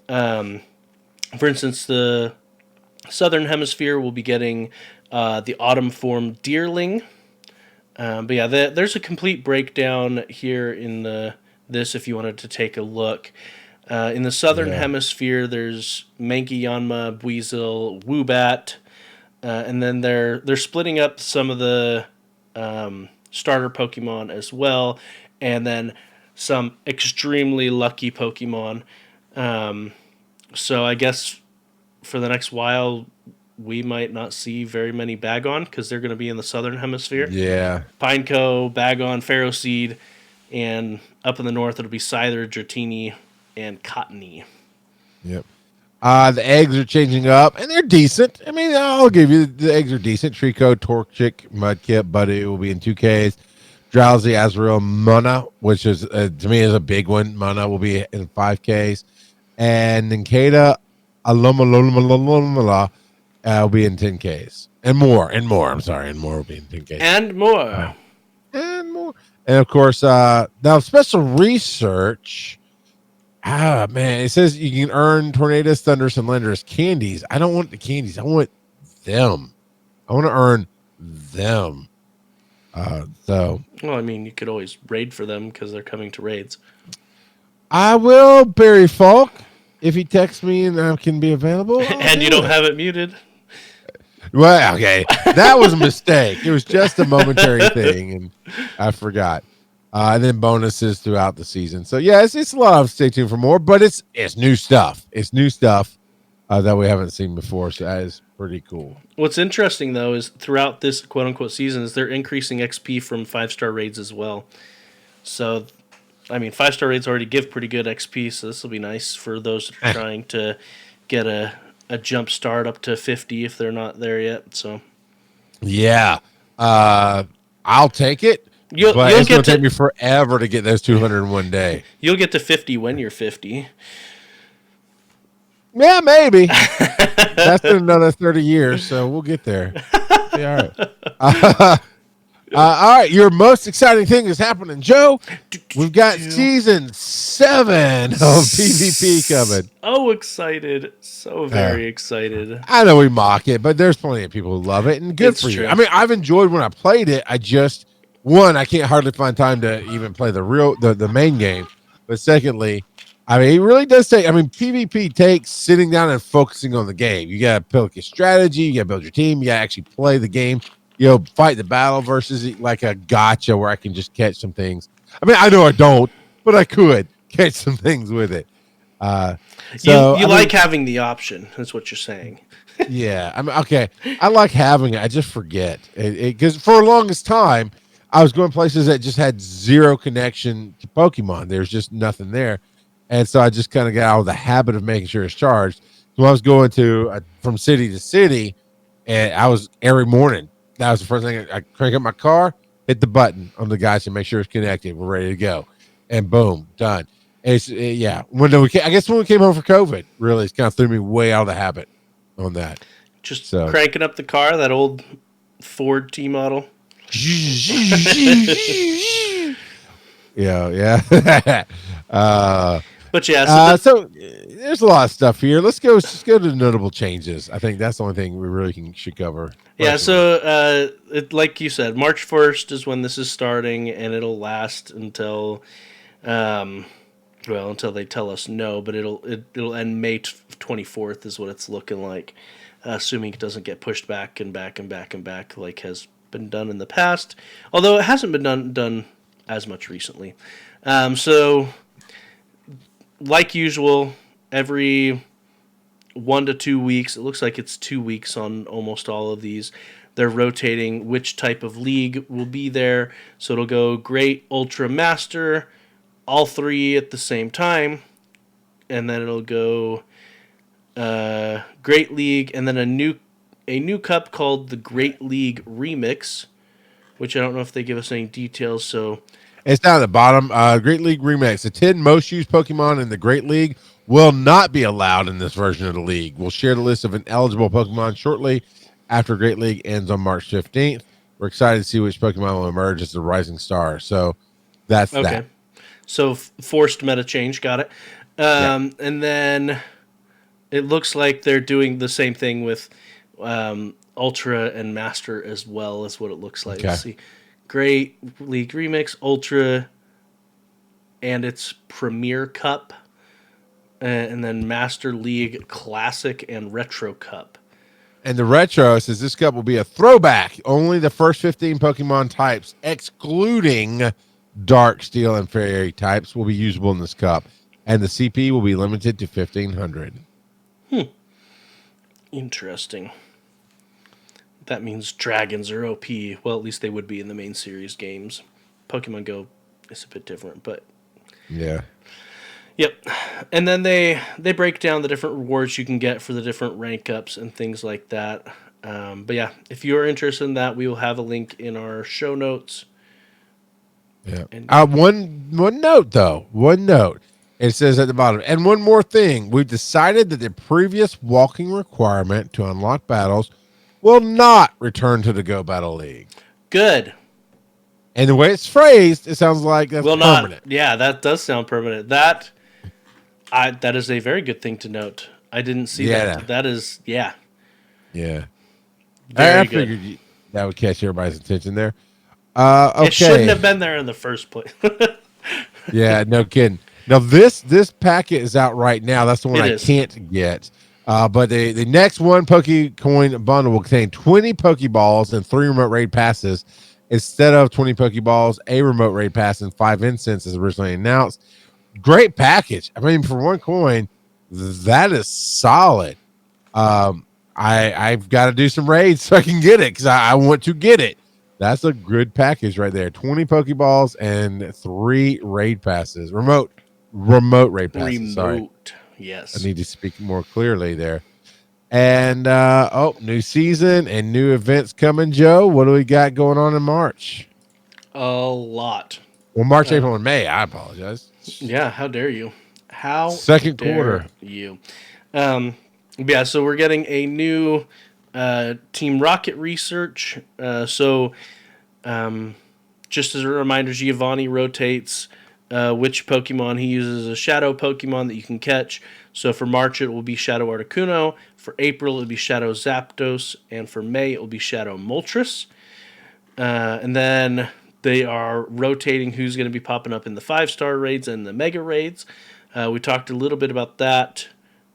For instance, the southern hemisphere will be getting the autumn form Deerling. But yeah, there's a complete breakdown here in this if you wanted to take a look. In the southern hemisphere, there's Mankey, Yanma, Buizel, Woobat, and then they're splitting up some of the starter Pokemon as well, and then some extremely lucky Pokemon. So I guess for the next while, we might not see very many Bagon, because they're going to be in the southern hemisphere. Yeah. Pineco, Bagon, Pharaoh Seed, and up in the north it'll be Scyther, Dratini, and Cottony. Yep. The eggs are changing up, and they're decent. I mean, I'll give you the eggs are decent. Trico, Torchic, Mudkip, Buddy will be in 2Ks. Drowsy, Azrael, Munna, which is to me is a big one. Munna will be in 5Ks. And Ninkata, Aloma, will be in 10Ks. And more. I'm sorry. And more will be in 10Ks. And more. And of course, now special research. Man, it says you can earn Tornadus, Thunderous, and Landorus candies. I don't want the candies. I want them. I want to earn them. Well, I mean, you could always raid for them because they're coming to raids. I will, Barry Falk, if he texts me and I can be available. And you don't have it muted. Well, okay. That was a mistake. It was just a momentary thing, and I forgot. And then bonuses throughout the season. So, yeah, it's a lot of stay tuned for more, but it's new stuff. It's new stuff that we haven't seen before, so that is pretty cool. What's interesting, though, is throughout this quote-unquote season is they're increasing XP from 5-star raids as well. So, I mean, 5-star raids already give pretty good XP, so this will be nice for those that are trying to get a jump start up to 50 if they're not there yet. So, yeah, I'll take it. But it's going to take me forever to get those 200 in one day. You'll get to 50 when you're 50. Yeah, maybe. That's been another 30 years, so we'll get there. Yeah, all right. All right, your most exciting thing is happening, Joe. We've got season 7 of PvP coming. So excited. So very excited. I know we mock it, but there's plenty of people who love it, and good for you. I mean, I've enjoyed when I played it. I can't hardly find time to even play the main game. But secondly, I mean, it really does take, PvP takes sitting down and focusing on the game. You got to build your strategy. You got to build your team. You got to actually play the game, fight the battle versus like a gotcha where I can just catch some things. I mean, I know I don't, but I could catch some things with it. You like having the option. That's what you're saying. Yeah. I mean, okay. I like having it. I just forget because for the longest time, I was going places that just had zero connection to Pokemon. There's just nothing there. And so I just kind of got out of the habit of making sure it's charged. So I was going from city to city, and I was every morning. That was the first thing. I crank up my car, hit the button on the guys to make sure it's connected. We're ready to go. And boom, done. It's yeah. When we came home for COVID, really, it's kind of threw me way out of the habit on that. Just cranking up the car, that old Ford T model. Yeah. But yeah, so there's a lot of stuff here. Let's go to the notable changes. I think that's the only thing we really should cover. Yeah, so like you said, March 1st is when this is starting, and it'll last until, until they tell us no. But it'll end May 24th is what it's looking like, assuming it doesn't get pushed back and back and back and back like has been done in the past. Although it hasn't been done as much recently. So, like usual, every 1 to 2 weeks, it looks like it's 2 weeks on almost all of these, they're rotating which type of league will be there. So it'll go Great, Ultra, Master, all three at the same time. And then it'll go Great League, and then a new cup called the Great League Remix, which I don't know if they give us any details, so... It's down at the bottom. Great League Remix. The 10 most used Pokemon in the Great League will not be allowed in this version of the league. We'll share the list of ineligible Pokemon shortly after Great League ends on March 15th. We're excited to see which Pokemon will emerge as the rising star. So that's that. So forced meta change. Got it. And then it looks like they're doing the same thing with Ultra and Master as well, as what it looks like. Okay. Let's see. Great League Remix, Ultra, and its Premier Cup, and then Master League Classic and Retro Cup. And the Retro says this cup will be a throwback. Only the first 15 Pokemon types, excluding Dark, Steel, and Fairy types, will be usable in this cup. And the CP will be limited to 1,500. Interesting. That means dragons are OP. Well, at least they would be in the main series games. Pokemon Go is a bit different, but... Yeah. Yep. And then they break down the different rewards you can get for the different rank ups and things like that. But yeah, if you're interested in that, we will have a link in our show notes. Yeah. One note, though. One note. It says at the bottom, and one more thing. We've decided that the previous walking requirement to unlock battles will not return to the Go Battle League. Good. And the way it's phrased, it sounds like that's permanent. Yeah, that does sound permanent. That is a very good thing to note. I didn't see that. That is, yeah. Yeah. Very I figured that would catch everybody's attention there. Okay. It shouldn't have been there in the first place. Yeah, no kidding. Now, this packet is out right now. That's the one I can't get. But the next one Pokecoin bundle will contain 20 Pokeballs and 3 remote raid passes instead of 20 Pokeballs, a remote raid pass, and 5 incense as originally announced. Great package. I mean, for one coin, that is solid. I've got to do some raids so I can get it because I want to get it. That's a good package right there. 20 Pokeballs and 3 raid passes. Remote raid passes. Sorry. Yes. I need to speak more clearly there. And new season and new events coming, Joe. What do we got going on in March? A lot. Well, March, April, and May. I apologize. Yeah, how dare you? Second quarter. You. Yeah, so we're getting a new Team Rocket research. Just as a reminder, Giovanni rotates which Pokemon he uses as a Shadow Pokemon that you can catch. So for March, it will be Shadow Articuno. For April, it will be Shadow Zapdos. And for May, it will be Shadow Moltres. And then they are rotating who's going to be popping up in the 5-star raids and the Mega raids. We talked a little bit about that.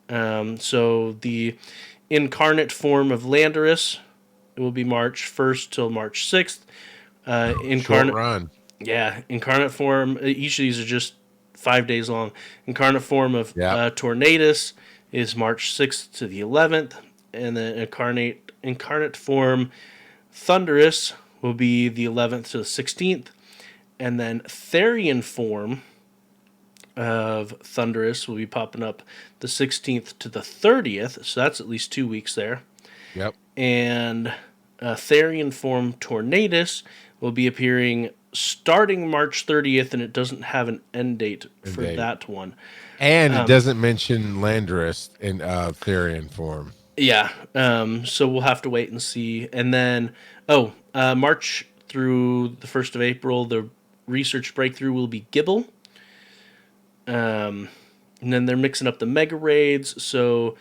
So the incarnate form of Landorus, it will be March 1st till March 6th. Short run. Yeah, incarnate form. Each of these are just 5 days long. Incarnate form of Tornadus is March 6th to the 11th. And the incarnate form Thundurus will be the 11th to the 16th. And then Therian form of Thundurus will be popping up the 16th to the 30th. So that's at least 2 weeks there. Yep. And Therian form Tornadus will be appearing starting March 30th, and it doesn't have an end date for that one. And it doesn't mention Landorus in Therian form. Yeah, so we'll have to wait and see. And then, March through the 1st of April, the research breakthrough will be Gibble. And then they're mixing up the Mega Raids. So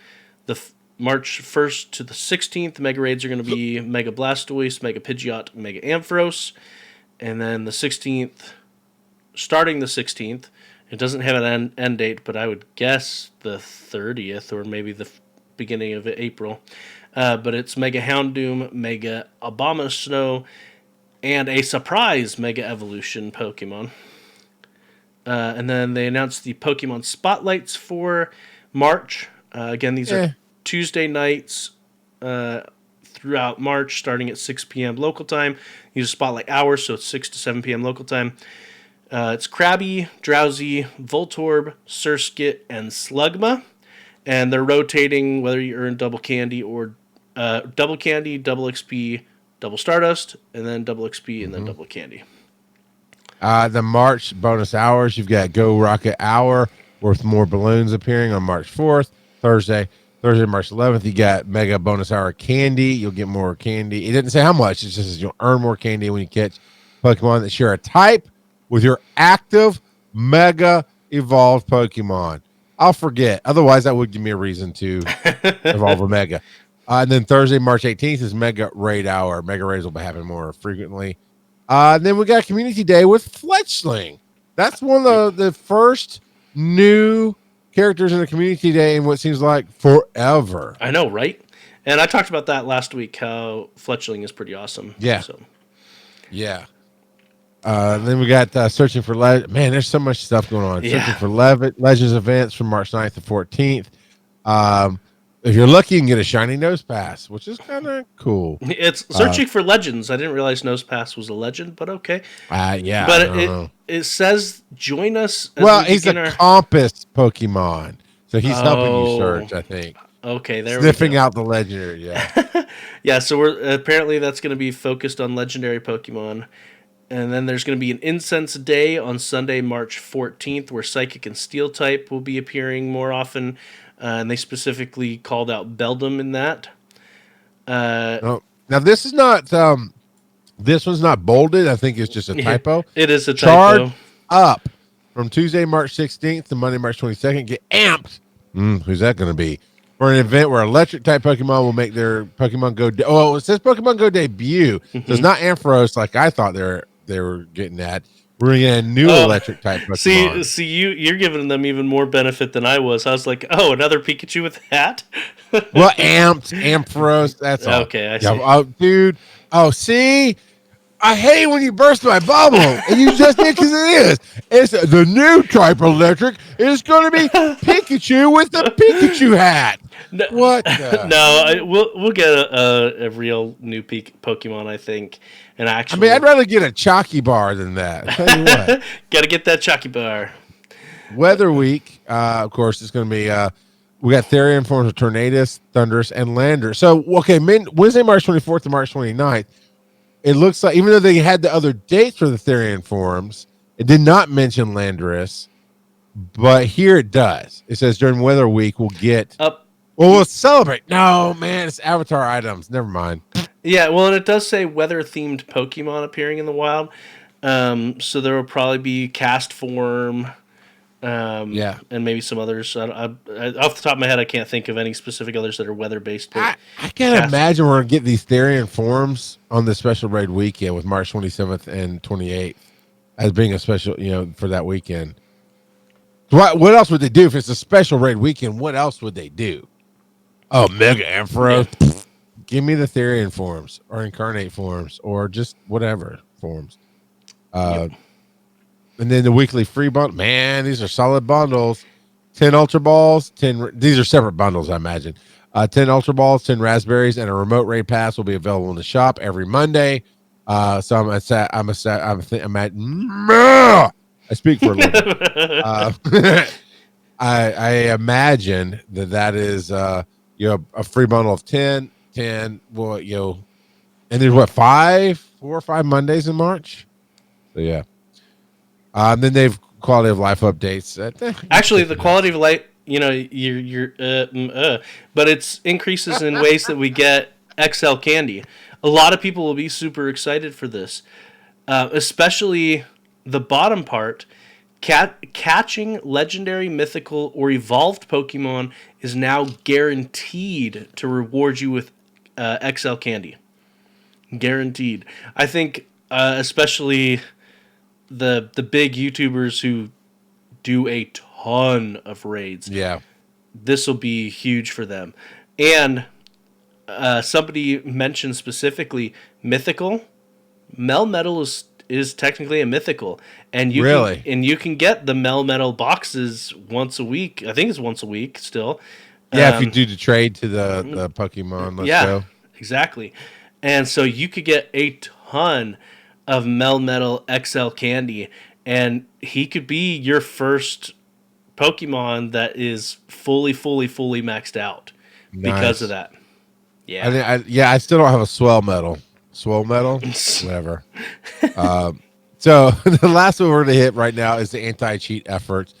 the March 1st to the 16th, the Mega Raids are going to be Mega Blastoise, Mega Pidgeot, Mega Ampharos. And then the 16th, starting the 16th, it doesn't have an end date, but I would guess the 30th or maybe the beginning of April. But it's Mega Houndoom, Mega Abomasnow, and a surprise Mega Evolution Pokemon. And then they announced the Pokemon Spotlights for March. Again, these are Tuesday nights throughout March, starting at 6 p.m. local time. Use a spotlight hours, so it's 6 to 7 p.m. local time. It's Krabby, Drowsy, Voltorb, Surskit, and Slugma. And they're rotating whether you earn double candy or double candy, double XP, double Stardust, and then double XP, and then double candy. The March bonus hours, you've got Go Rocket Hour with more balloons appearing on March 4th, Thursday, March 11th. You got Mega Bonus Hour Candy. You'll get more candy. It didn't say how much. It just says you'll earn more candy when you catch Pokemon that share a type with your active Mega Evolved Pokemon. I'll forget. Otherwise, that would give me a reason to evolve a Mega. And then Thursday, March 18th is Mega Raid Hour. Mega Raids will be happening more frequently. And then we got Community Day with Fletchling. That's one of the first new characters in a Community Day in what seems like forever. I know, right? And I talked about that last week, how Fletchling is pretty awesome. Yeah. Yeah. Then we got Searching for Legends. Man, there's so much stuff going on. Yeah. Searching for Legends events from March 9th to 14th. If you're lucky, you can get a shiny Nose Pass, which is kind of cool. It's Searching for Legends. I didn't realize Nose Pass was a legend, but okay. Yeah. But it says join us. Well, he's a compass Pokemon, so he's helping you search, I think. Okay, there Sniffing out the legendary, yeah. Yeah, so we're apparently that's going to be focused on legendary Pokemon. And then there's going to be an Incense Day on Sunday, March 14th, where Psychic and Steel type will be appearing more often. And they specifically called out Beldum in that. Now this is not. This one's not bolded. I think it's just a typo. It is a typo. Charge up from Tuesday, March 16th to Monday, March 22nd. Get amped. Who's that going to be? For an event where electric type Pokemon will make their Pokemon Go. It says Pokemon Go debut. So it's not Ampharos like I thought they were getting at. We're going to get a new electric type Pokemon. See, you're giving them even more benefit than I was. I was like, another Pikachu with a hat? Well, Ampharos, that's all. Okay, I see. Oh, dude. Oh, see? I hate when you burst my bubble, and you just did because it is. It's the new type electric. It's going to be Pikachu with the Pikachu hat. No, what? We'll get a real new Pokemon, I think. And actually, I'd rather get a Chalky Bar than that. I'll tell you what. Got to get that Chalky Bar. Weather Week, of course, is going to be. We got Therian forms of Tornadus, Thundurus, and Lander. So, okay, Wednesday, March 24th to March 29th. It looks like, even though they had the other dates for the Therian forms, it did not mention Landorus, but here it does. It says during Weather Week, we'll get Well, we'll celebrate. No, man, it's avatar items. Never mind. Yeah, well, and it does say weather-themed Pokemon appearing in the wild. So there will probably be cast form, and maybe some others. Off the top of my head, I can't think of any specific others that are weather-based. But I can't imagine we're going to get these Therian forms on the special raid weekend with March 27th and 28th as being a special, for that weekend. What else would they do if it's a special raid weekend? What else would they do? Oh, Mega Ampharos. Yeah. Give me the Therian forms or Incarnate forms or just whatever forms. And then the weekly free bundle. Man, these are solid bundles. 10 Ultra Balls, 10. These are separate bundles, I imagine. 10 Ultra Balls, 10 Raspberries, and a remote raid pass will be available in the shop every Monday. So I speak for a living. I imagine that is a free bundle of 10. Well, and there's 4 or 5 Mondays in March. So yeah. Then they've quality of life updates. Actually, the quality of life, but it's increases in ways that we get XL candy. A lot of people will be super excited for this, especially the bottom part. Catching legendary, mythical, or evolved Pokemon is now guaranteed to reward you with XL candy. Guaranteed. I think especially the big YouTubers who do a ton of raids. Yeah. This will be huge for them. And somebody mentioned specifically mythical. Melmetal is technically a mythical, and you can get the Melmetal boxes once a week. I think it's once a week still. Yeah, if you do the trade to the Pokemon, let's go. Exactly. And so you could get a ton of Melmetal XL candy, and he could be your first Pokemon that is fully maxed out because of that. Yeah. I still don't have a Swell Metal, whatever. So the last one we're going to hit right now is the anti-cheat efforts.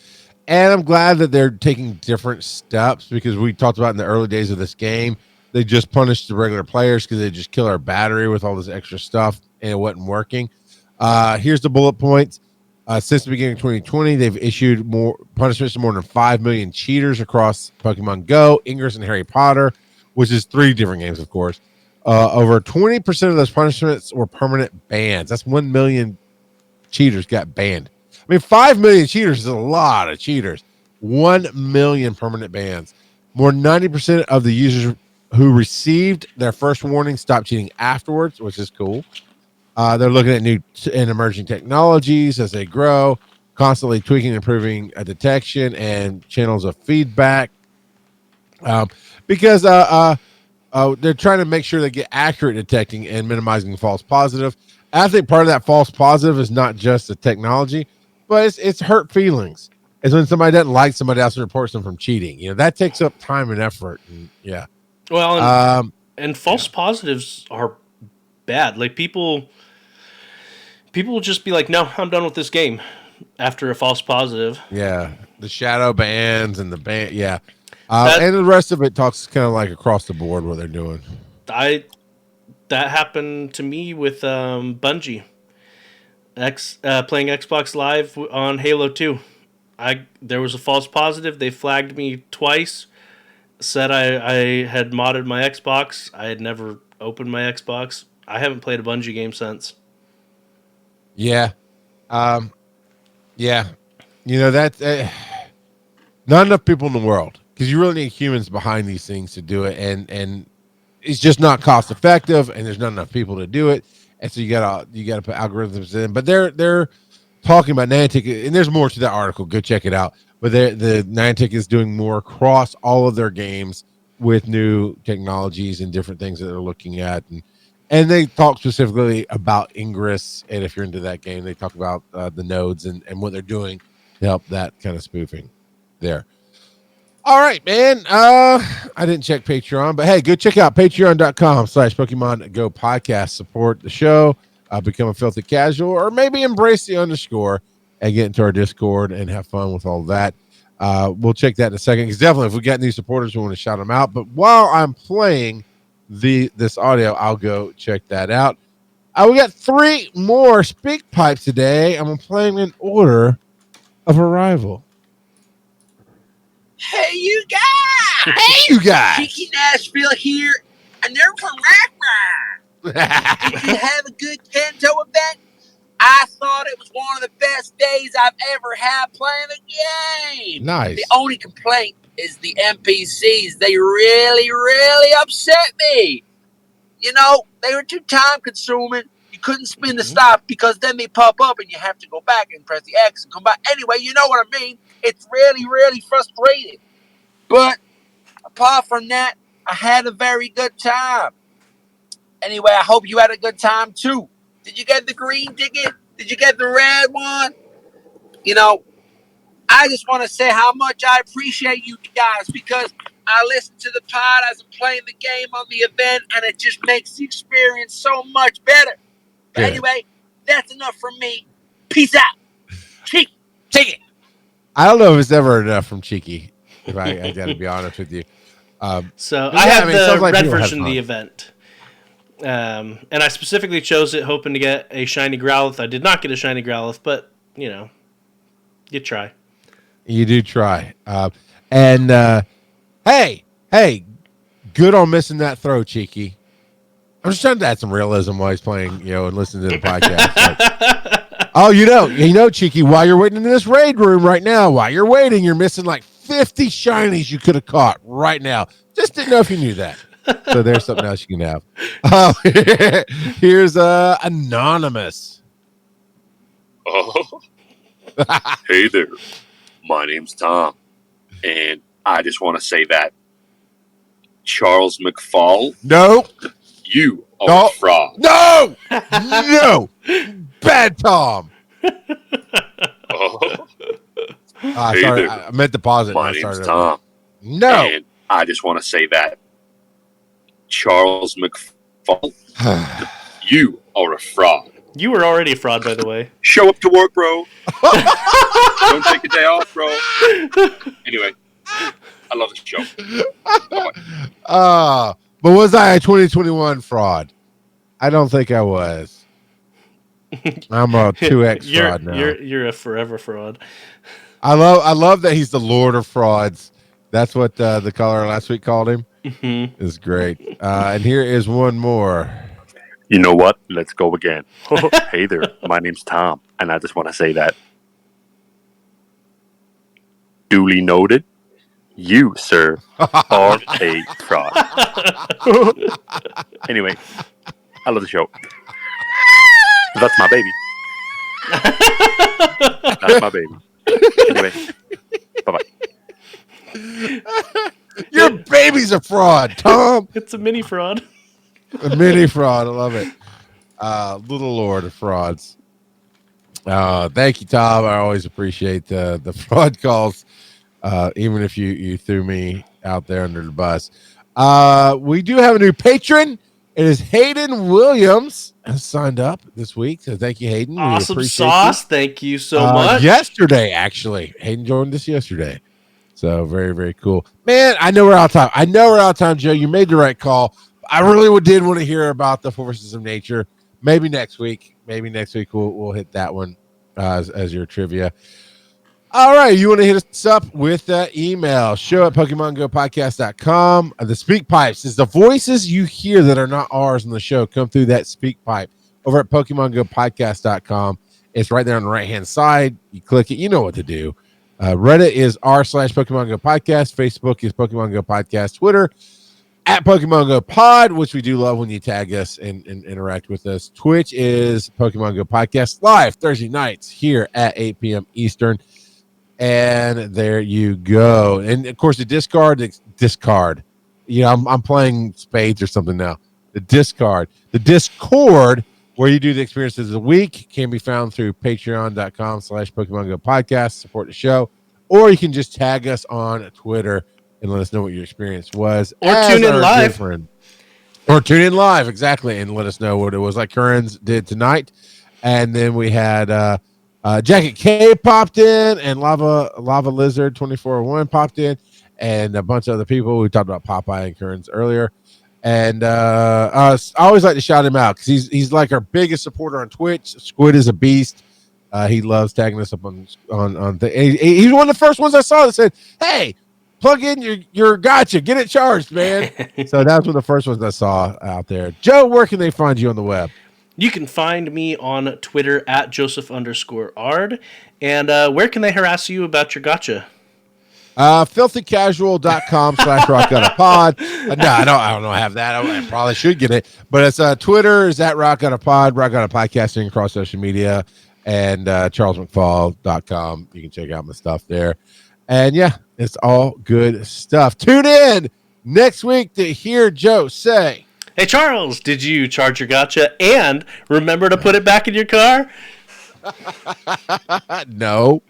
And I'm glad that they're taking different steps because we talked about in the early days of this game, they just punished the regular players because they just kill our battery with all this extra stuff and it wasn't working. Here's the bullet points. Since the beginning of 2020, they've issued more punishments to more than 5 million cheaters across Pokemon Go, Ingress, and Harry Potter, which is 3 different games, of course. Over 20% of those punishments were permanent bans. That's 1 million cheaters got banned. I mean, 5 million cheaters is a lot of cheaters. 1 million permanent bans. More than 90% of the users who received their first warning stopped cheating afterwards, which is cool. They're looking at new and emerging technologies as they grow, constantly tweaking and improving detection and channels of feedback. Because they're trying to make sure they get accurate detecting and minimizing false positive. I think part of that false positive is not just the technology, but it's hurt feelings. It's when somebody doesn't like somebody else and reports them from cheating. That takes up time and effort. And, yeah. Well, and false positives are bad. Like people will just be like, no, I'm done with this game after a false positive. Yeah. The shadow bans and the ban. Yeah. And the rest of it talks kind of like across the board what they're doing. That happened to me with Bungie. Playing Xbox Live on Halo 2. There was a false positive. They flagged me twice. Said I had modded my Xbox. I had never opened my Xbox. I haven't played a Bungie game since. Yeah. Yeah. That's not enough people in the world because you really need humans behind these things to do it. And it's just not cost effective and there's not enough people to do it. And so you gotta put algorithms in, but they're talking about Niantic, and there's more to that article. Go check it out. But the Niantic is doing more across all of their games with new technologies and different things that they're looking at, and they talk specifically about Ingress. And if you're into that game, they talk about the nodes and what they're doing to help that kind of spoofing there. All right, man. I didn't check Patreon, but hey, go check out patreon.com/Pokemon GO Podcast. Support the show, become a filthy casual, or maybe embrace the underscore and get into our Discord and have fun with all that. We'll check that in a second, because definitely if we got new supporters, we want to shout them out. But while I'm playing this audio, I'll go check that out. We got 3 more speak pipes today. I'm playing in order of arrival. Hey, you guys! Cheeky Nashville here, and they're from Rackman. Did you have a good Kanto event? I thought it was one of the best days I've ever had playing the game. Nice. The only complaint is the NPCs. They really, really upset me. You know, they were too time consuming. You couldn't spin the stop because then they pop up and you have to go back and press the X and come back. Anyway, you know what I mean. It's really, really frustrating. But apart from that, I had a very good time. Anyway, I hope you had a good time too. Did you get the green ticket? Did you get the red one? You know, I just want to say how much I appreciate you guys, because I listen to the pod as I'm playing the game on the event, and it just makes the experience so much better. But anyway, that's enough from me. Peace out. Cheeky. I don't know if it's ever enough from Cheeky, if I got to be honest with you. So I have the red version of the event. And I specifically chose it hoping to get a shiny Growlithe. I did not get a shiny Growlithe, but, you know, you try. You do try. Hey, good on missing that throw, Cheeky. I'm just trying to add some realism while he's playing, and listening to the podcast. Oh, you know, Cheeky, while you're waiting in this raid room right now, while you're waiting, you're missing like 50 shinies you could have caught right now. Just didn't know if you knew that. So there's something else you can have. Here's Anonymous. Oh, hey there. My name's Tom, and I just want to say that Charles McFall. No. You are a fraud. No. Bad Tom. Oh. Hey sorry, there. I meant to pause it. My name's Tom. No. And I just want to say that Charles McFall, you are a fraud. You were already a fraud, by the way. Show up to work, bro. Don't take a day off, bro. Anyway, I love the show. But was I a 2021 fraud? I don't think I was. I'm a 2X fraud now. You're a forever fraud. I love that he's the Lord of Frauds. That's what the caller last week called him. Mm-hmm. It's great. And here is one more. You know what? Let's go again. Hey there. My name's Tom, and I just want to say that. Duly noted. You, sir, are a fraud. Anyway, I love the show. That's my baby. That's my baby. Anyway, bye-bye. Your baby's a fraud, Tom. It's a mini fraud. A mini fraud. I love it. Little Lord of Frauds. Thank you, Tom. I always appreciate the fraud calls. Even if you threw me out there under the bus. We do have a new patron. It is Hayden Williams has signed up this week. So thank you, Hayden. Awesome sauce. Thank you so much. Yesterday, actually. Hayden joined us yesterday. So very, very cool. Man, I know we're out of time. Joe. You made the right call. I really did want to hear about the forces of nature. Maybe next week. We'll hit that one as your trivia. All right, you want to hit us up with email, show@PokemonGoPodcast.com. The speak pipes is the voices you hear that are not ours on the show come through that speak pipe over at PokemonGoPodcast.com. It's right there on the right-hand side. You click it, you know what to do. Reddit is r/PokemonGoPodcast. Facebook is Pokemon Go Podcast. Twitter at Pokemon Go Pod, which we do love when you tag us and interact with us. Twitch is Pokemon Go Podcast live Thursday nights here at 8 p.m. Eastern. And there you go. And of course, the discard. You know, I'm playing spades or something now. The Discord, where you do the experiences of the week, can be found through patreon.com/Pokemon Go Podcast. Support the show, or you can just tag us on Twitter and let us know what your experience was, or tune in live, exactly, and let us know what it was like Curran's did tonight. And then we had Jacket K popped in, and Lava Lizard 2401 popped in, and a bunch of other people. We talked about Popeye and Kearns earlier. And I always like to shout him out because he's like our biggest supporter on Twitch. Squid is a beast. He loves tagging us up on he's one of the first ones I saw that said, "Hey, plug in your gotcha, get it charged, man." So that's one of the first ones I saw out there. Joe, where can they find you on the web? You can find me on Twitter at Joseph_Ard. And where can they harass you about your gotcha? filthycasual.com/rockguttapod. No, I don't have that. I probably should get it, but it's Twitter is at rockguttapod, rockgutter podcasting across social media, and charlesmcfall.com. You can check out my stuff there. And yeah, it's all good stuff. Tune in next week to hear Joe say, "Hey Charles, did you charge your gotcha and remember to put it back in your car?" No.